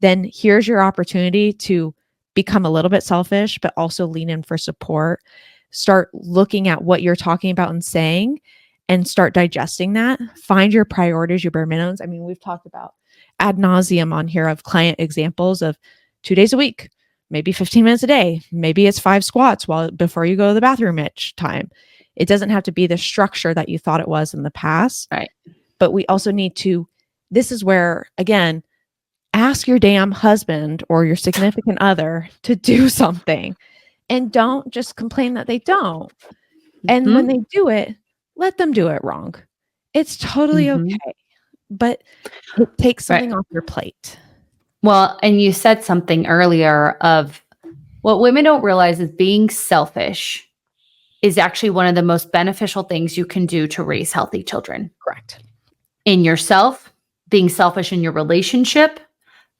Speaker 2: then here's your opportunity to become a little bit selfish, but also lean in for support. Start looking at what you're talking about and saying and start digesting that. Find your priorities, your bare minimums. I mean, we've talked about ad nauseum on here of client examples of 2 days a week, maybe 15 minutes a day. Maybe it's 5 squats before you go to the bathroom each time. It doesn't have to be the structure that you thought it was in the past.
Speaker 1: Right.
Speaker 2: But we also need to, this is where, again, ask your damn husband or your significant other to do something and don't just complain that they don't. And when
Speaker 1: Mhm.
Speaker 2: they do it, let them do it wrong. It's totally
Speaker 1: Mhm.
Speaker 2: okay, but it takes
Speaker 1: Right.
Speaker 2: something off your plate.
Speaker 1: Well, and you said something earlier of what women don't realize is being selfish is actually one of the most beneficial things you can do to raise healthy children.
Speaker 2: Correct.
Speaker 1: In yourself, being selfish in your relationship,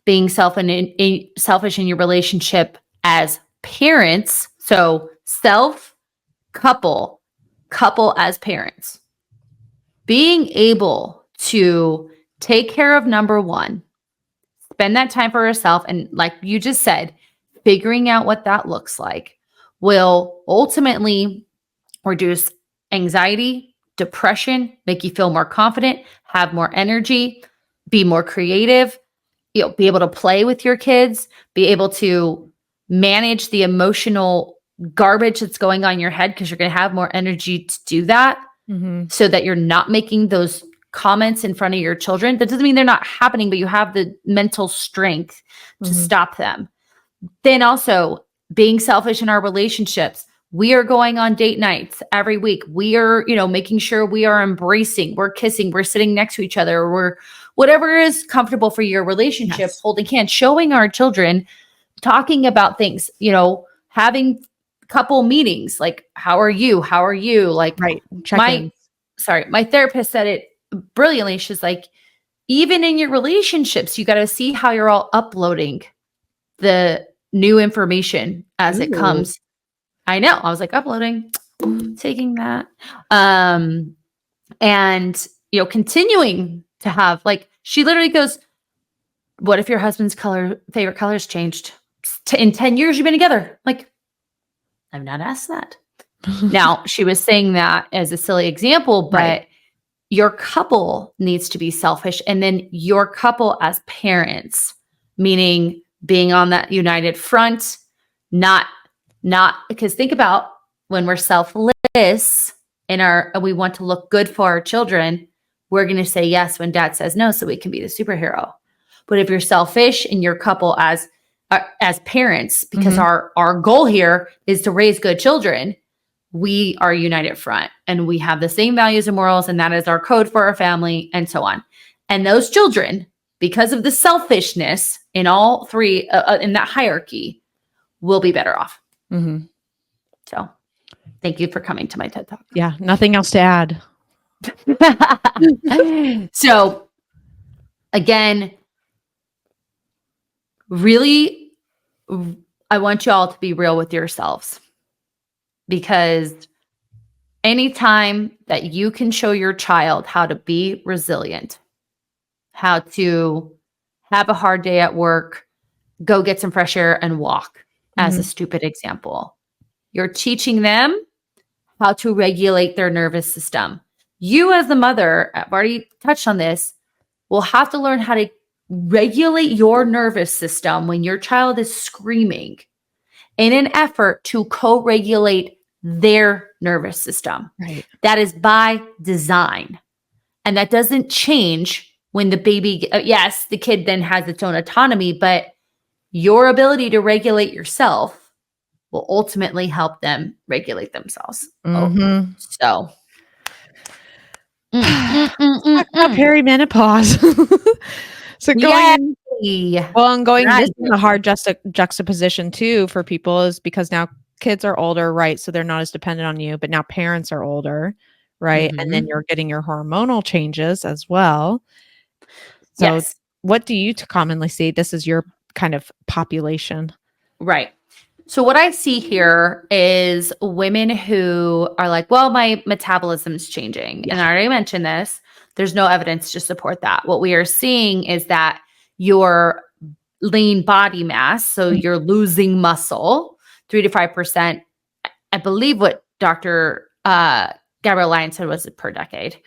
Speaker 1: being selfish in your relationship as parents. So self, couple, couple as parents. Being able to take care of number one, spend that time for yourself, and like you just said, figuring out what that looks like will ultimately reduce anxiety, depression, make you feel more confident, have more energy, be more creative, be able to play with your kids, be able to manage the emotional garbage that's going on in your head because you're going to have more energy to do that so that you're not making those comments in front of your children. That doesn't mean they're not happening, but you have the mental strength to stop them. Then also being selfish in our relationships. We are going on date nights every week. We are, making sure we are embracing, we're kissing, we're sitting next to each other, we're whatever is comfortable for your relationship,
Speaker 2: Yes.
Speaker 1: holding hands, showing our children, talking about things, having couple meetings, like, how are you? How are you? Like
Speaker 2: Right. Check-ins.
Speaker 1: my therapist said it brilliantly. She's like, even in your relationships, you got to see how you're all uploading the new information as it
Speaker 2: Ooh.
Speaker 1: comes. I know. I was like, uploading, taking that. And continuing to have, like, she literally goes, what if your husband's favorite color has changed? In 10 years you've been together. Like, I've not asked that. Now, she was saying that as a silly example, but
Speaker 2: Right.
Speaker 1: your couple needs to be selfish. And then your couple as parents, meaning being on that united front, not because think about when we're selfless and we want to look good for our children, we're going to say yes when dad says no so we can be the superhero. But if you're selfish in your couple as parents, because our goal here is to raise good children, we are a united front and we have the same values and morals, and that is our code for our family and so on. And those children, because of the selfishness in all three in that hierarchy, will be better off. So thank you for coming to my TED Talk.
Speaker 2: Yeah. Nothing else to add.
Speaker 1: So again, really, I want you all to be real with yourselves, because anytime that you can show your child how to be resilient, how to have a hard day at work, go get some fresh air and walk, as a stupid example, you're teaching them how to regulate their nervous system. You as the mother, I've already touched on this, will have to learn how to regulate your nervous system when your child is screaming in an effort to co-regulate their nervous system.
Speaker 2: Right.
Speaker 1: That is by design. And that doesn't change when the baby, yes, the kid then has its own autonomy, but your ability to regulate yourself will ultimately help them regulate themselves. So.
Speaker 2: Talk about perimenopause. So going this is a hard juxtaposition too for people, is because now kids are older, right? So they're not as dependent on you, but now parents are older, right? And then you're getting your hormonal changes as well. So
Speaker 1: Yes.
Speaker 2: what do you commonly see? This is your kind of population.
Speaker 1: Right. So what I see here is women who are like, well, my metabolism's changing.
Speaker 2: Yeah.
Speaker 1: And I already mentioned this. There's no evidence to support that. What we are seeing is that your lean body mass, so you're losing muscle, 3 to 5%. I believe what Dr. Gabrielle Lyon said was per decade.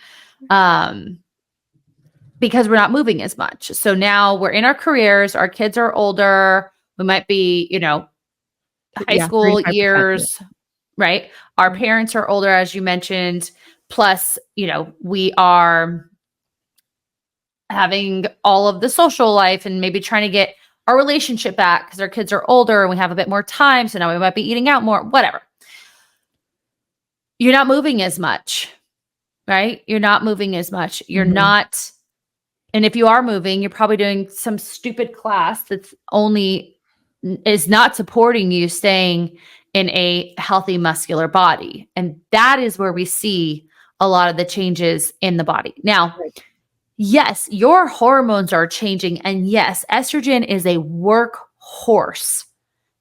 Speaker 1: Because we're not moving as much. So now we're in our careers, our kids are older, we might be, high school years, right? Our parents are older, as you mentioned. Plus, we are having all of the social life and maybe trying to get our relationship back because our kids are older and we have a bit more time. So now we might be eating out more, whatever. you're not moving as much, right? You're not moving as much. You're not, and if you are moving, you're probably doing some stupid class that's only is not supporting you staying in a healthy muscular body. And that is where we see a lot of the changes in the body. Now, yes, your hormones are changing. And yes, estrogen is a workhorse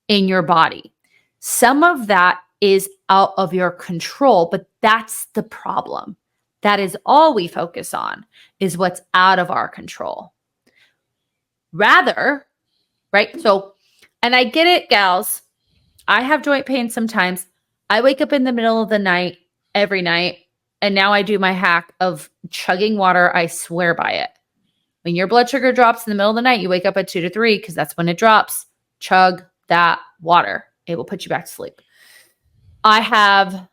Speaker 1: in your body. Some of that is out of your control, but that's the problem. That is all we focus on, is what's out of our control. Rather, right? So, and I get it, gals. I have joint pain sometimes. I wake up in the middle of the night every night, and now I do my hack of chugging water. I swear by it. When your blood sugar drops in the middle of the night, you wake up at 2 to 3 because that's when it drops. Chug that water. It will put you back to sleep. I have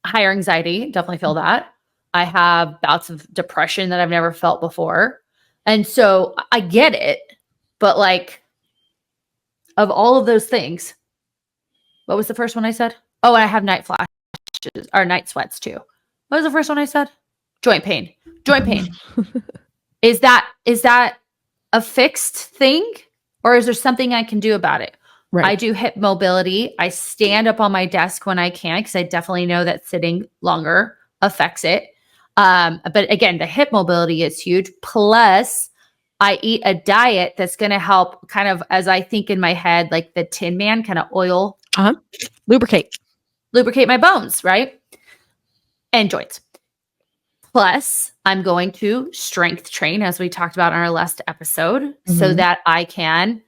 Speaker 1: higher anxiety. Definitely feel that. I have bouts of depression that I've never felt before. And so I get it. But like, of all of those things, what was the first one I said? Oh, and I have night flashes or night sweats too. What was the first one I said? Joint pain. Joint pain. Is that a fixed thing, or is there something I can do about it? Right. I do hip mobility. I stand up on my desk when I can because I definitely know that sitting longer affects it. But again, the hip mobility is huge. Plus, I eat a diet that's going to help kind of, as I think in my head, like the Tin Man, kind of oil, lubricate my bones, right? And joints. Plus, I'm going to strength train, as we talked about in our last episode, so that I can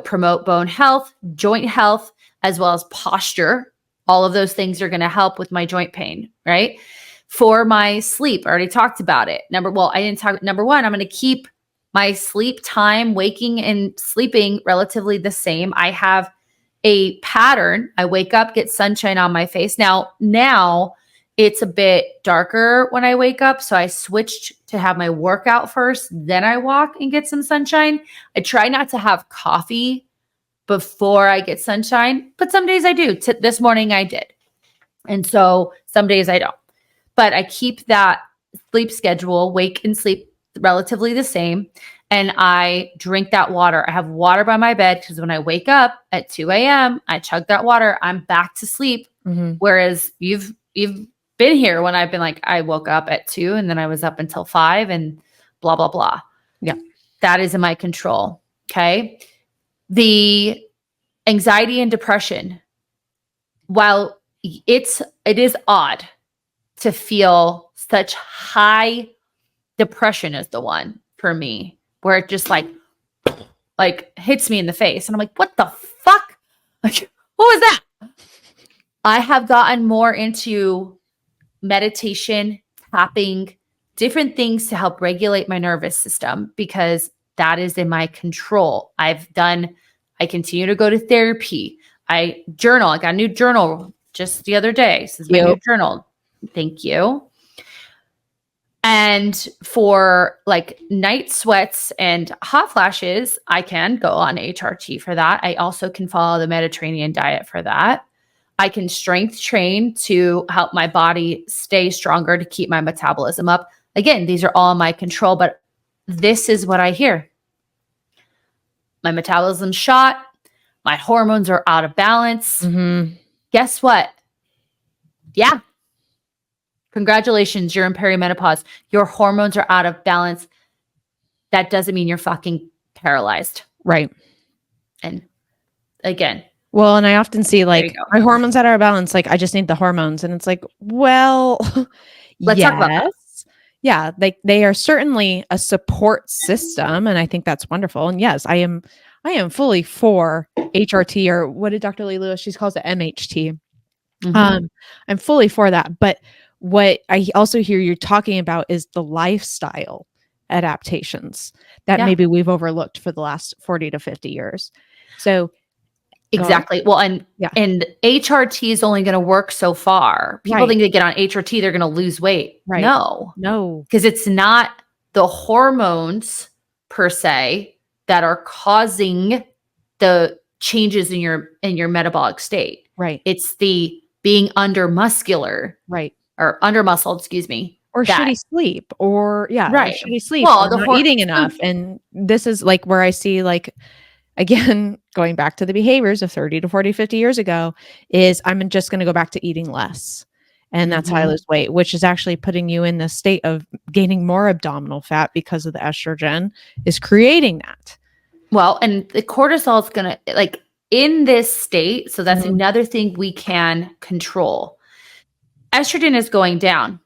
Speaker 1: promote bone health, joint health, as well as posture. All of those things are going to help with my joint pain, right? For my sleep, I already talked about it. Number one, I'm going to keep my sleep time, waking and sleeping relatively the same. I have a pattern. I wake up, get sunshine on my face. Now it's a bit darker when I wake up. So I switched to have my workout first, then I walk and get some sunshine. I try not to have coffee before I get sunshine, but some days I do. This morning I did. And so some days I don't. But I keep that sleep schedule, wake and sleep relatively the same. And I drink that water. I have water by my bed because when I wake up at 2 a.m., I chug that water. I'm back to sleep. Whereas you've been here when I've been like, I woke up at 2 and then I was up until 5 and blah, blah, blah. Yeah. That is in my control. Okay. The anxiety and depression, while it is odd to feel such high depression as the one for me, where it just like hits me in the face. And I'm like, what the fuck? Like, what was that? I have gotten more into meditation, tapping, different things to help regulate my nervous system because that is in my control. I continue to go to therapy. I journal. I got a new journal just the other day. This is my new journal. Thank you. And for like night sweats and hot flashes, I can go on HRT for that. I also can follow the Mediterranean diet for that. I can strength train to help my body stay stronger to keep my metabolism up. Again, these are all in my control, but this is what I hear. My metabolism's shot. My hormones are out of balance. Guess what? Yeah. Congratulations, you're in perimenopause. Your hormones are out of balance. That doesn't mean you're fucking paralyzed. Right. And again.
Speaker 2: Well, and I often see like my hormones out of balance. Like I just need the hormones. And it's like, well,
Speaker 1: let's talk about that.
Speaker 2: Yeah. They are certainly a support system. And I think that's wonderful. And yes, I am fully for HRT, or what did Dr. Lee Lewis, she calls it MHT. I'm fully for that. But what I also hear you talking about is the lifestyle adaptations that maybe we've overlooked for the last 40 to 50 years. So
Speaker 1: exactly. Well, and HRT is only going to work so far. People think they get on HRT, they're going to lose weight. Right. No, because it's not the hormones per se that are causing the changes in your metabolic state. Right. It's the being under muscular,
Speaker 2: Right.
Speaker 1: or under muscled, excuse me.
Speaker 2: Or shitty sleep, or
Speaker 1: Right.
Speaker 2: shitty sleep,
Speaker 1: Well,
Speaker 2: or not eating enough. And this is like where I see, like, again, going back to the behaviors of 30 to 40, 50 years ago, is I'm just going to go back to eating less. And that's how I lose weight, which is actually putting you in the state of gaining more abdominal fat because of the estrogen is creating that.
Speaker 1: Well, and the cortisol is going to, like, in this state. So that's another thing we can control. Estrogen is going down.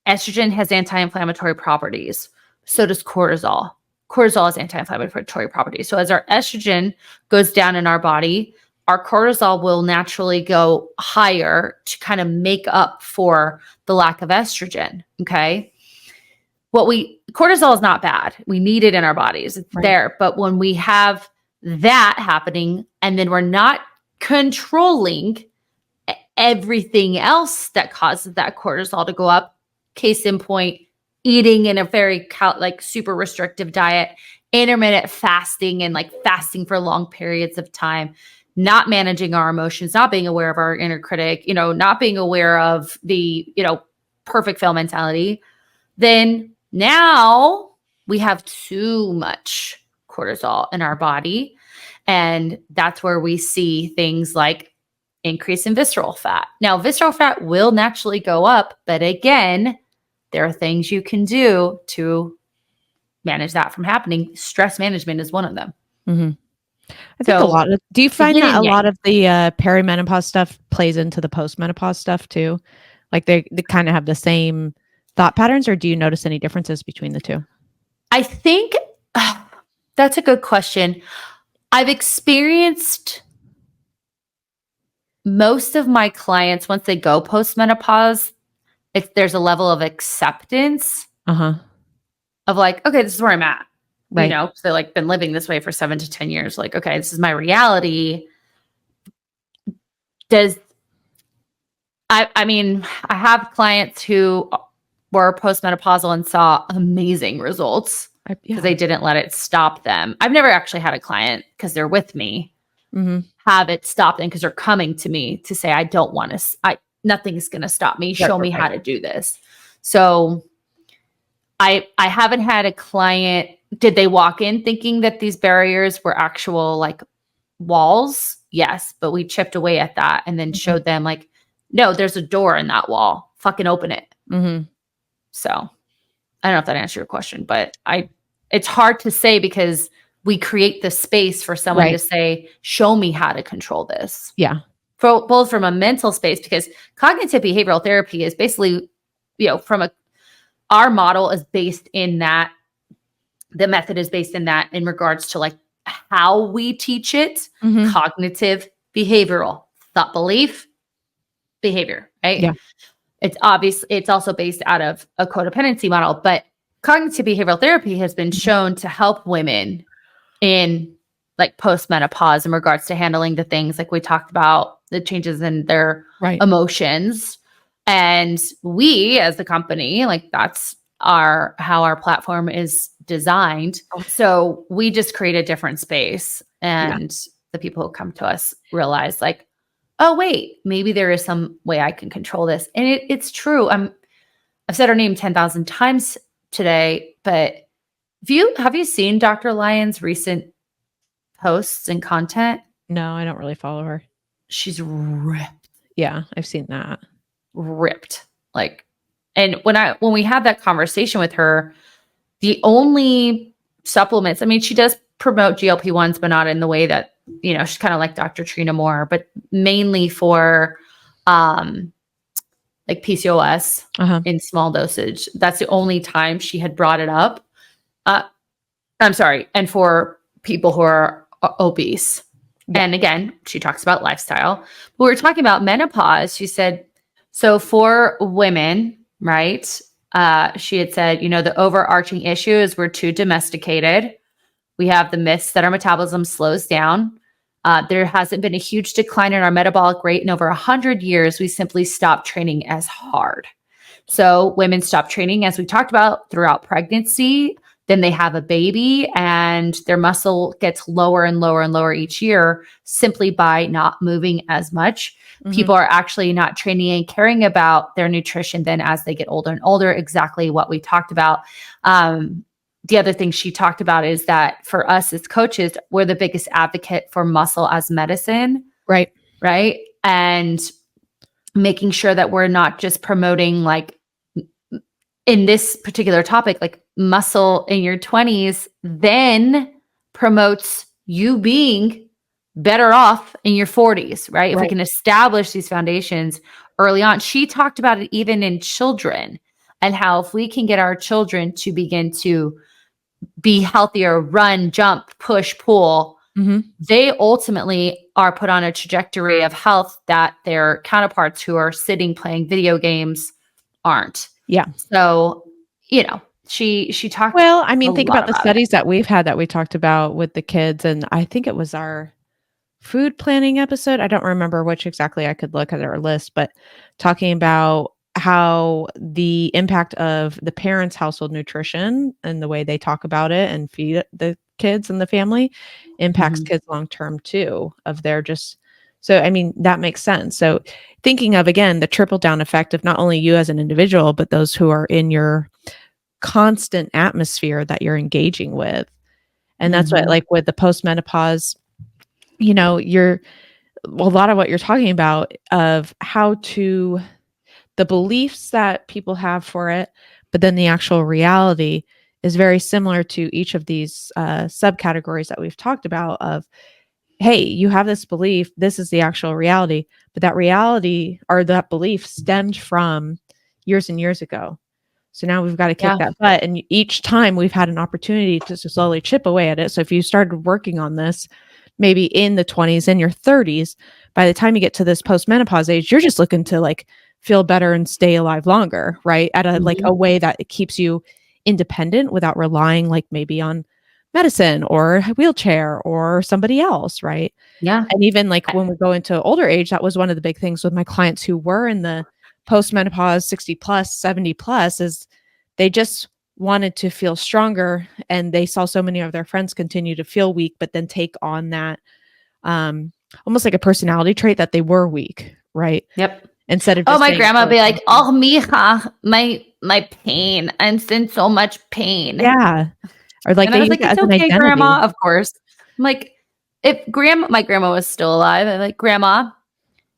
Speaker 1: Estrogen has anti-inflammatory properties. So does cortisol. Cortisol has anti-inflammatory properties. So as our estrogen goes down in our body, our cortisol will naturally go higher to kind of make up for the lack of estrogen. Okay. Cortisol is not bad. We need it in our bodies. It's there. But when we have that happening and then we're not controlling everything else that causes that cortisol to go up, case in point, eating in a very super restrictive diet, intermittent fasting, and like fasting for long periods of time, not managing our emotions, not being aware of our inner critic, not being aware of the, perfect fail mentality, then now we have too much cortisol in our body. And that's where we see things like increase in visceral fat. Now, visceral fat will naturally go up, but again, there are things you can do to manage that from happening. Stress management is one of them.
Speaker 2: I think do you find that a lot of the perimenopause stuff plays into the postmenopause stuff too? Like they kind of have the same thought patterns, or do you notice any differences between the two?
Speaker 1: I think that's a good question. I've experienced most of my clients, once they go postmenopause, there's a level of acceptance of like, okay, this is where I'm at. Right. So they like been living this way for 7 to 10 years. Like, okay, this is my reality. I mean, I have clients who were postmenopausal and saw amazing results because they didn't let it stop them. I've never actually had a client, because they're with me, have it stop them because they're coming to me to say, I don't want to, nothing's going to stop me. Show me how to do this. So I haven't had a client. Did they walk in thinking that these barriers were actual like walls? Yes. But we chipped away at that and then showed them like, no, there's a door in that wall. Fucking open it. So I don't know if that answered your question, but it's hard to say because we create the space for someone to say, show me how to control this. Yeah. Both from a mental space, because cognitive behavioral therapy is basically, our model is based in that, the method is based in that in regards to like how we teach it, cognitive behavioral, thought, belief, behavior, right? Yeah. It's also based out of a codependency model, but cognitive behavioral therapy has been shown to help women in like postmenopause in regards to handling the things like we talked about, the changes in their emotions. And we as the company, like that's how our platform is designed. So we just create a different space, and the people who come to us realize like, oh wait, maybe there is some way I can control this. And it's true. I've said her name 10,000 times today, but have you seen Dr. Lyon's recent posts and content?
Speaker 2: No, I don't really follow her.
Speaker 1: She's ripped.
Speaker 2: Yeah, I've seen that.
Speaker 1: Ripped. Like, and when we had that conversation with her, the only supplements, I mean, she does promote GLP-1s, but not in the way that, she's kind of like Dr. Trina Moore, but mainly for like PCOS in small dosage. That's the only time she had brought it up. I'm sorry. And for people who are obese. Yeah. And again, she talks about lifestyle. But we were talking about menopause. She said, so for women, right? She had said, the overarching issue is we're too domesticated. We have the myths that our metabolism slows down. There hasn't been a huge decline in our metabolic rate in over 100 years. We simply stopped training as hard. So women stop training, as we talked about, throughout pregnancy. then they have a baby and their muscle gets lower and lower and lower each year simply by not moving as much. People are actually not training and caring about their nutrition then as they get older and older, exactly what we talked about. The other thing she talked about is that for us as coaches, we're the biggest advocate for muscle as medicine.
Speaker 2: Right.
Speaker 1: Right. And making sure that we're not just promoting, like in this particular topic, like muscle in your 20s then promotes you being better off in your 40s, right? If we can establish these foundations early on. She talked about it even in children, and how if we can get our children to begin to be healthier, run, jump, push, pull, they ultimately are put on a trajectory of health that their counterparts who are sitting playing video games aren't.
Speaker 2: Yeah.
Speaker 1: So, you know, she talked.
Speaker 2: Well, I mean, think about the studies that we've had that we talked about with the kids. And I think it was our food planning episode. I don't remember which exactly. I could look at our list, but talking about how the impact of the parents' household nutrition and the way they talk about it and feed the kids and the family impacts kids long-term too, of their just, so, I mean, that makes sense. So thinking of, again, the trickle down effect of not only you as an individual, but those who are in your constant atmosphere that you're engaging with. And that's what, like with the postmenopause, you know, a lot of what you're talking about of how to, the beliefs that people have for it, but then the actual reality is very similar to each of these subcategories that we've talked about of, hey, you have this belief, this is the actual reality, but that reality or that belief stemmed from years and years ago. So now we've got to kick that butt. And each time we've had an opportunity to slowly chip away at it. So if you started working on this, maybe in the 20s, in your 30s, by the time you get to this postmenopause age, you're just looking to like feel better and stay alive longer, right? At a like a way that it keeps you independent without relying like maybe on medicine or a wheelchair or somebody else, right?
Speaker 1: Yeah.
Speaker 2: And even like when we go into older age, that was one of the big things with my clients who were in the postmenopause 60 plus, 70 plus, is they just wanted to feel stronger, and they saw so many of their friends continue to feel weak, but then take on that almost like a personality trait that they were weak, right?
Speaker 1: Yep.
Speaker 2: Instead of just
Speaker 1: my grandma would be like, "Oh, mija, my pain. I'm in so much pain."
Speaker 2: Yeah. Or like
Speaker 1: and I was like, "It's okay, grandma." Of course. I'm like, if my grandma was still alive, I'm like, "Grandma,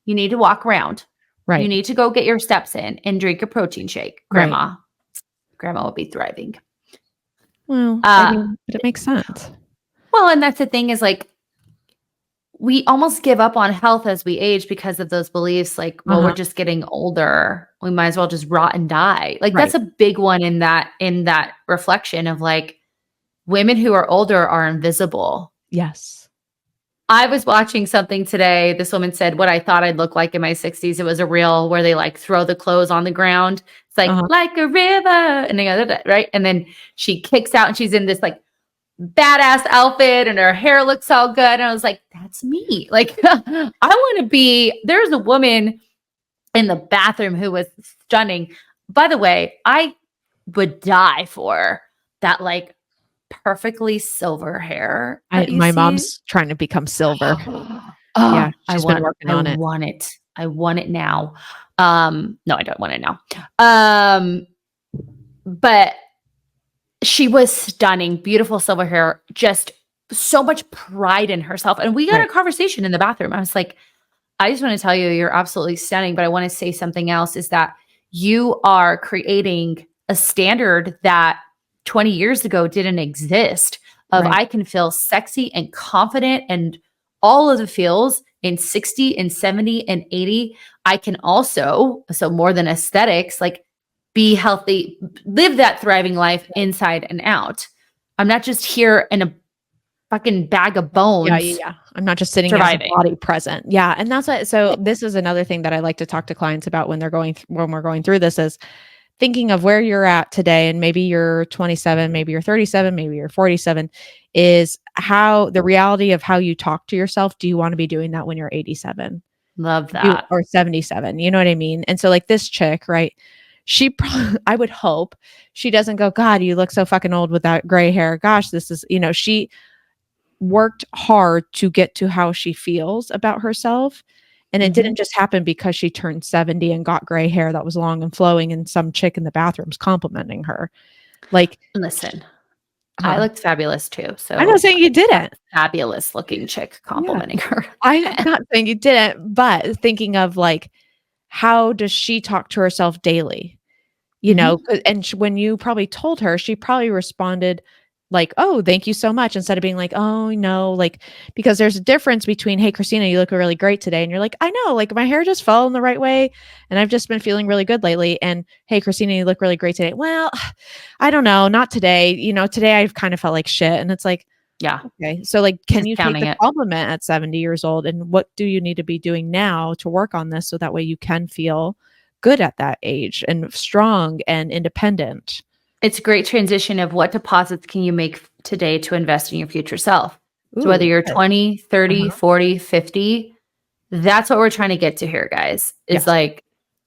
Speaker 1: you need to walk around.
Speaker 2: Right.
Speaker 1: You need to go get your steps in and drink your protein shake." Grandma. Grandma would be thriving.
Speaker 2: Well, I mean, but it makes sense.
Speaker 1: Well, and that's the thing is like, we almost give up on health as we age because of those beliefs. Like, well, we're just getting older. We might as well just rot and die. Like that's a big one in that reflection of like, women who are older are invisible.
Speaker 2: Yes.
Speaker 1: I was watching something today. This woman said what I thought I'd look like in my 60s. It was a reel where they like throw the clothes on the ground. It's like a river. And they go, right. And then she kicks out and she's in this like badass outfit and her hair looks all good. And I was like, that's me. Like, I want to be, there's a woman in the bathroom who was stunning. By the way, I would die for that, like perfectly silver hair.
Speaker 2: My mom's trying to become silver. Yeah. She's been working on it.
Speaker 1: I want it now. No, I don't want it now. But she was stunning, beautiful silver hair, just so much pride in herself. And we got a conversation in the bathroom. I was like, I just want to tell you, you're absolutely stunning, but I want to say something else is that you are creating a standard that 20 years ago didn't exist of I can feel sexy and confident and all of the feels in 60 and 70 and 80. I can also, so more than aesthetics, like be healthy, live that thriving life inside and out. I'm not just here in a fucking bag of bones.
Speaker 2: Yeah. I'm not just sitting as a body present. Yeah. And that's what, so this is another thing that I like to talk to clients about when we're going through this is thinking of where you're at today. And maybe you're 27, maybe you're 37, maybe you're 47, is how the reality of how you talk to yourself. Do you want to be doing that when you're 87?
Speaker 1: Love that.
Speaker 2: Or 77, you know what I mean? And so like this chick, right? I would hope she doesn't go, God, you look so fucking old with that gray hair. Gosh, this is, she worked hard to get to how she feels about herself. And it didn't just happen because she turned 70 and got gray hair that was long and flowing and some chick in the bathroom's complimenting her. Like,
Speaker 1: listen, I looked fabulous too. So
Speaker 2: I'm not saying you didn't.
Speaker 1: Fabulous looking chick complimenting her.
Speaker 2: I'm not saying you didn't, but thinking of like, how does she talk to herself daily? And when you probably told her, she probably responded like, oh, thank you so much. Instead of being like, oh no, like, because there's a difference between, hey, Christina, you look really great today. And you're like, I know, like my hair just fell in the right way. And I've just been feeling really good lately. And hey, Christina, you look really great today. Well, I don't know, not today. Today I've kind of felt like shit. And it's like,
Speaker 1: yeah.
Speaker 2: Okay. So like, can you take the compliment at 70 years old? And what do you need to be doing now to work on this? So that way you can feel good at that age and strong and independent.
Speaker 1: It's a great transition of what deposits can you make today to invest in your future self. Ooh, so whether you're 20, 30, 40, 50, that's what we're trying to get to here, guys, is like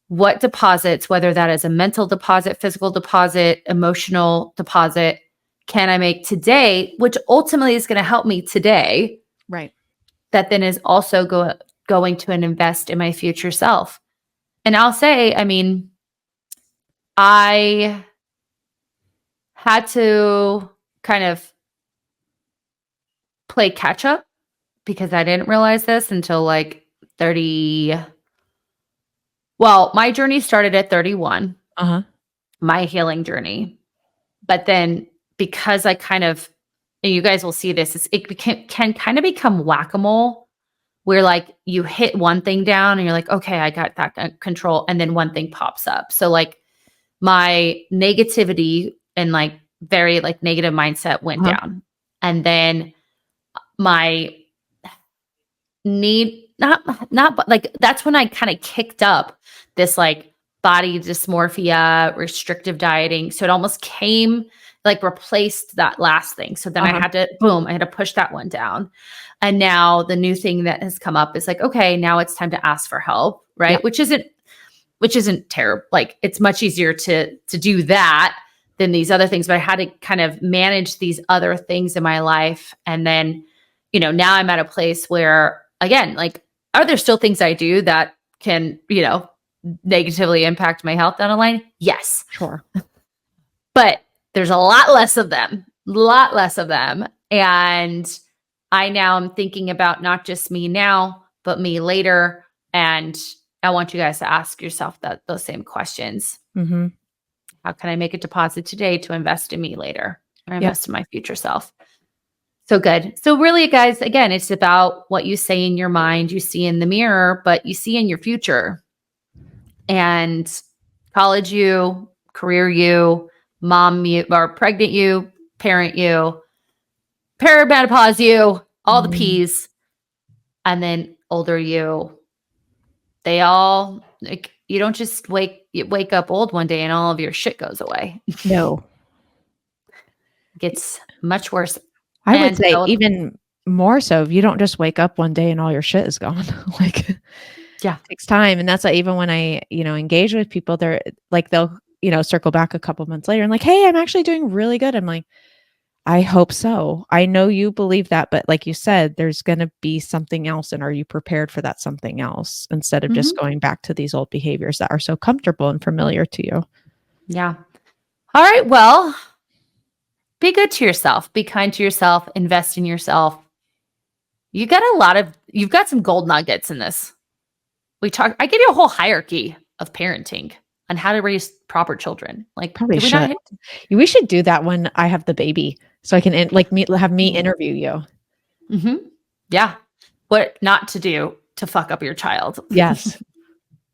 Speaker 1: what deposits, whether that is a mental deposit, physical deposit, emotional deposit, can I make today, which ultimately is going to help me today.
Speaker 2: Right.
Speaker 1: That then is also going to invest in my future self. And I'll say, I mean, I had to kind of play catch up because I didn't realize this until like 30. Well, my journey started at 31, my healing journey. But then because I kind of, and you guys will see this, can kind of become whack-a-mole where like you hit one thing down and you're like, okay, I got that control. And then one thing pops up. So like my negativity and like very like negative mindset went down. And then my need, not like, that's when I kind of kicked up this like body dysmorphia, restrictive dieting. So it almost came like replaced that last thing. So then I had to push that one down. And now the new thing that has come up is like, okay, now it's time to ask for help. Right. Yeah. Which isn't terrible. Like it's much easier to do that than these other things. But I had to kind of manage these other things in my life. And then, now I'm at a place where, again, like, are there still things I do that can, negatively impact my health down the line? Yes.
Speaker 2: Sure.
Speaker 1: But there's a lot less of them. And I now am thinking about not just me now, but me later. And I want you guys to ask yourself those same questions.
Speaker 2: Mm-hmm.
Speaker 1: How can I make a deposit today to invest in me later or invest in my future self? So good. So really, guys, again, it's about what you say in your mind, you see in the mirror, but you see in your future. And college you, career you, mom you, or pregnant you, parent you, perimenopause you, all the P's, and then older you. They all, like, you don't just wake up old one day and all of your shit goes away.
Speaker 2: No.
Speaker 1: It gets much worse.
Speaker 2: I would say even more so, if you don't just wake up one day and all your shit is gone. Like, it takes time. And that's why even when I, engage with people, they're like, they'll, circle back a couple months later and like, hey, I'm actually doing really good. I'm like, I hope so. I know you believe that, but like you said, there's going to be something else. And are you prepared for that something else instead of just going back to these old behaviors that are so comfortable and familiar to you?
Speaker 1: Yeah. All right. Well, be good to yourself. Be kind to yourself. Invest in yourself. You've got some gold nuggets in this. I gave you a whole hierarchy of parenting on how to raise proper children. Like,
Speaker 2: probably should. We should do that when I have the baby, so I can have me interview you.
Speaker 1: Mm-hmm. Yeah. What not to do to fuck up your child.
Speaker 2: Yes.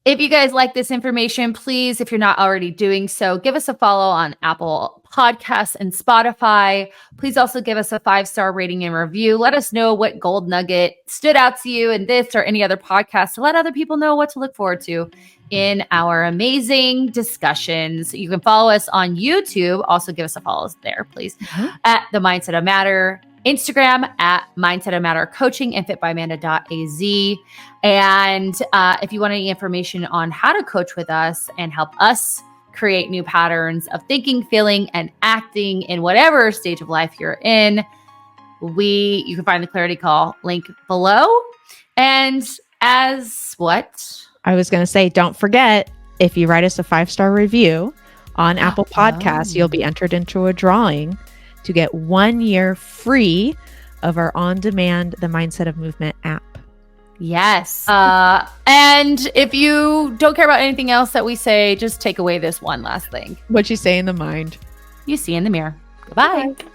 Speaker 1: If you guys like this information, please, if you're not already doing so, give us a follow on Apple Podcasts and Spotify. Please also give us a 5-star rating and review. Let us know what gold nugget stood out to you in this or any other podcast to let other people know what to look forward to in our amazing discussions. You can follow us on YouTube. Also give us a follow there, please, at The Mindset of Matter. Instagram at Mindset of Matter Coaching and fitbymanda.az. And if you want any information on how to coach with us and help us create new patterns of thinking, feeling, and acting in whatever stage of life you're in. You can find the Clarity Call link below. And as what?
Speaker 2: I was going to say, don't forget, if you write us a 5-star review on Apple Podcasts, you'll be entered into a drawing to get 1 year free of our on-demand The Mindset of Movement app.
Speaker 1: Yes. And if you don't care about anything else that we say, just take away this one last thing.
Speaker 2: What you say in the mind.
Speaker 1: You see in the mirror. Goodbye. Bye.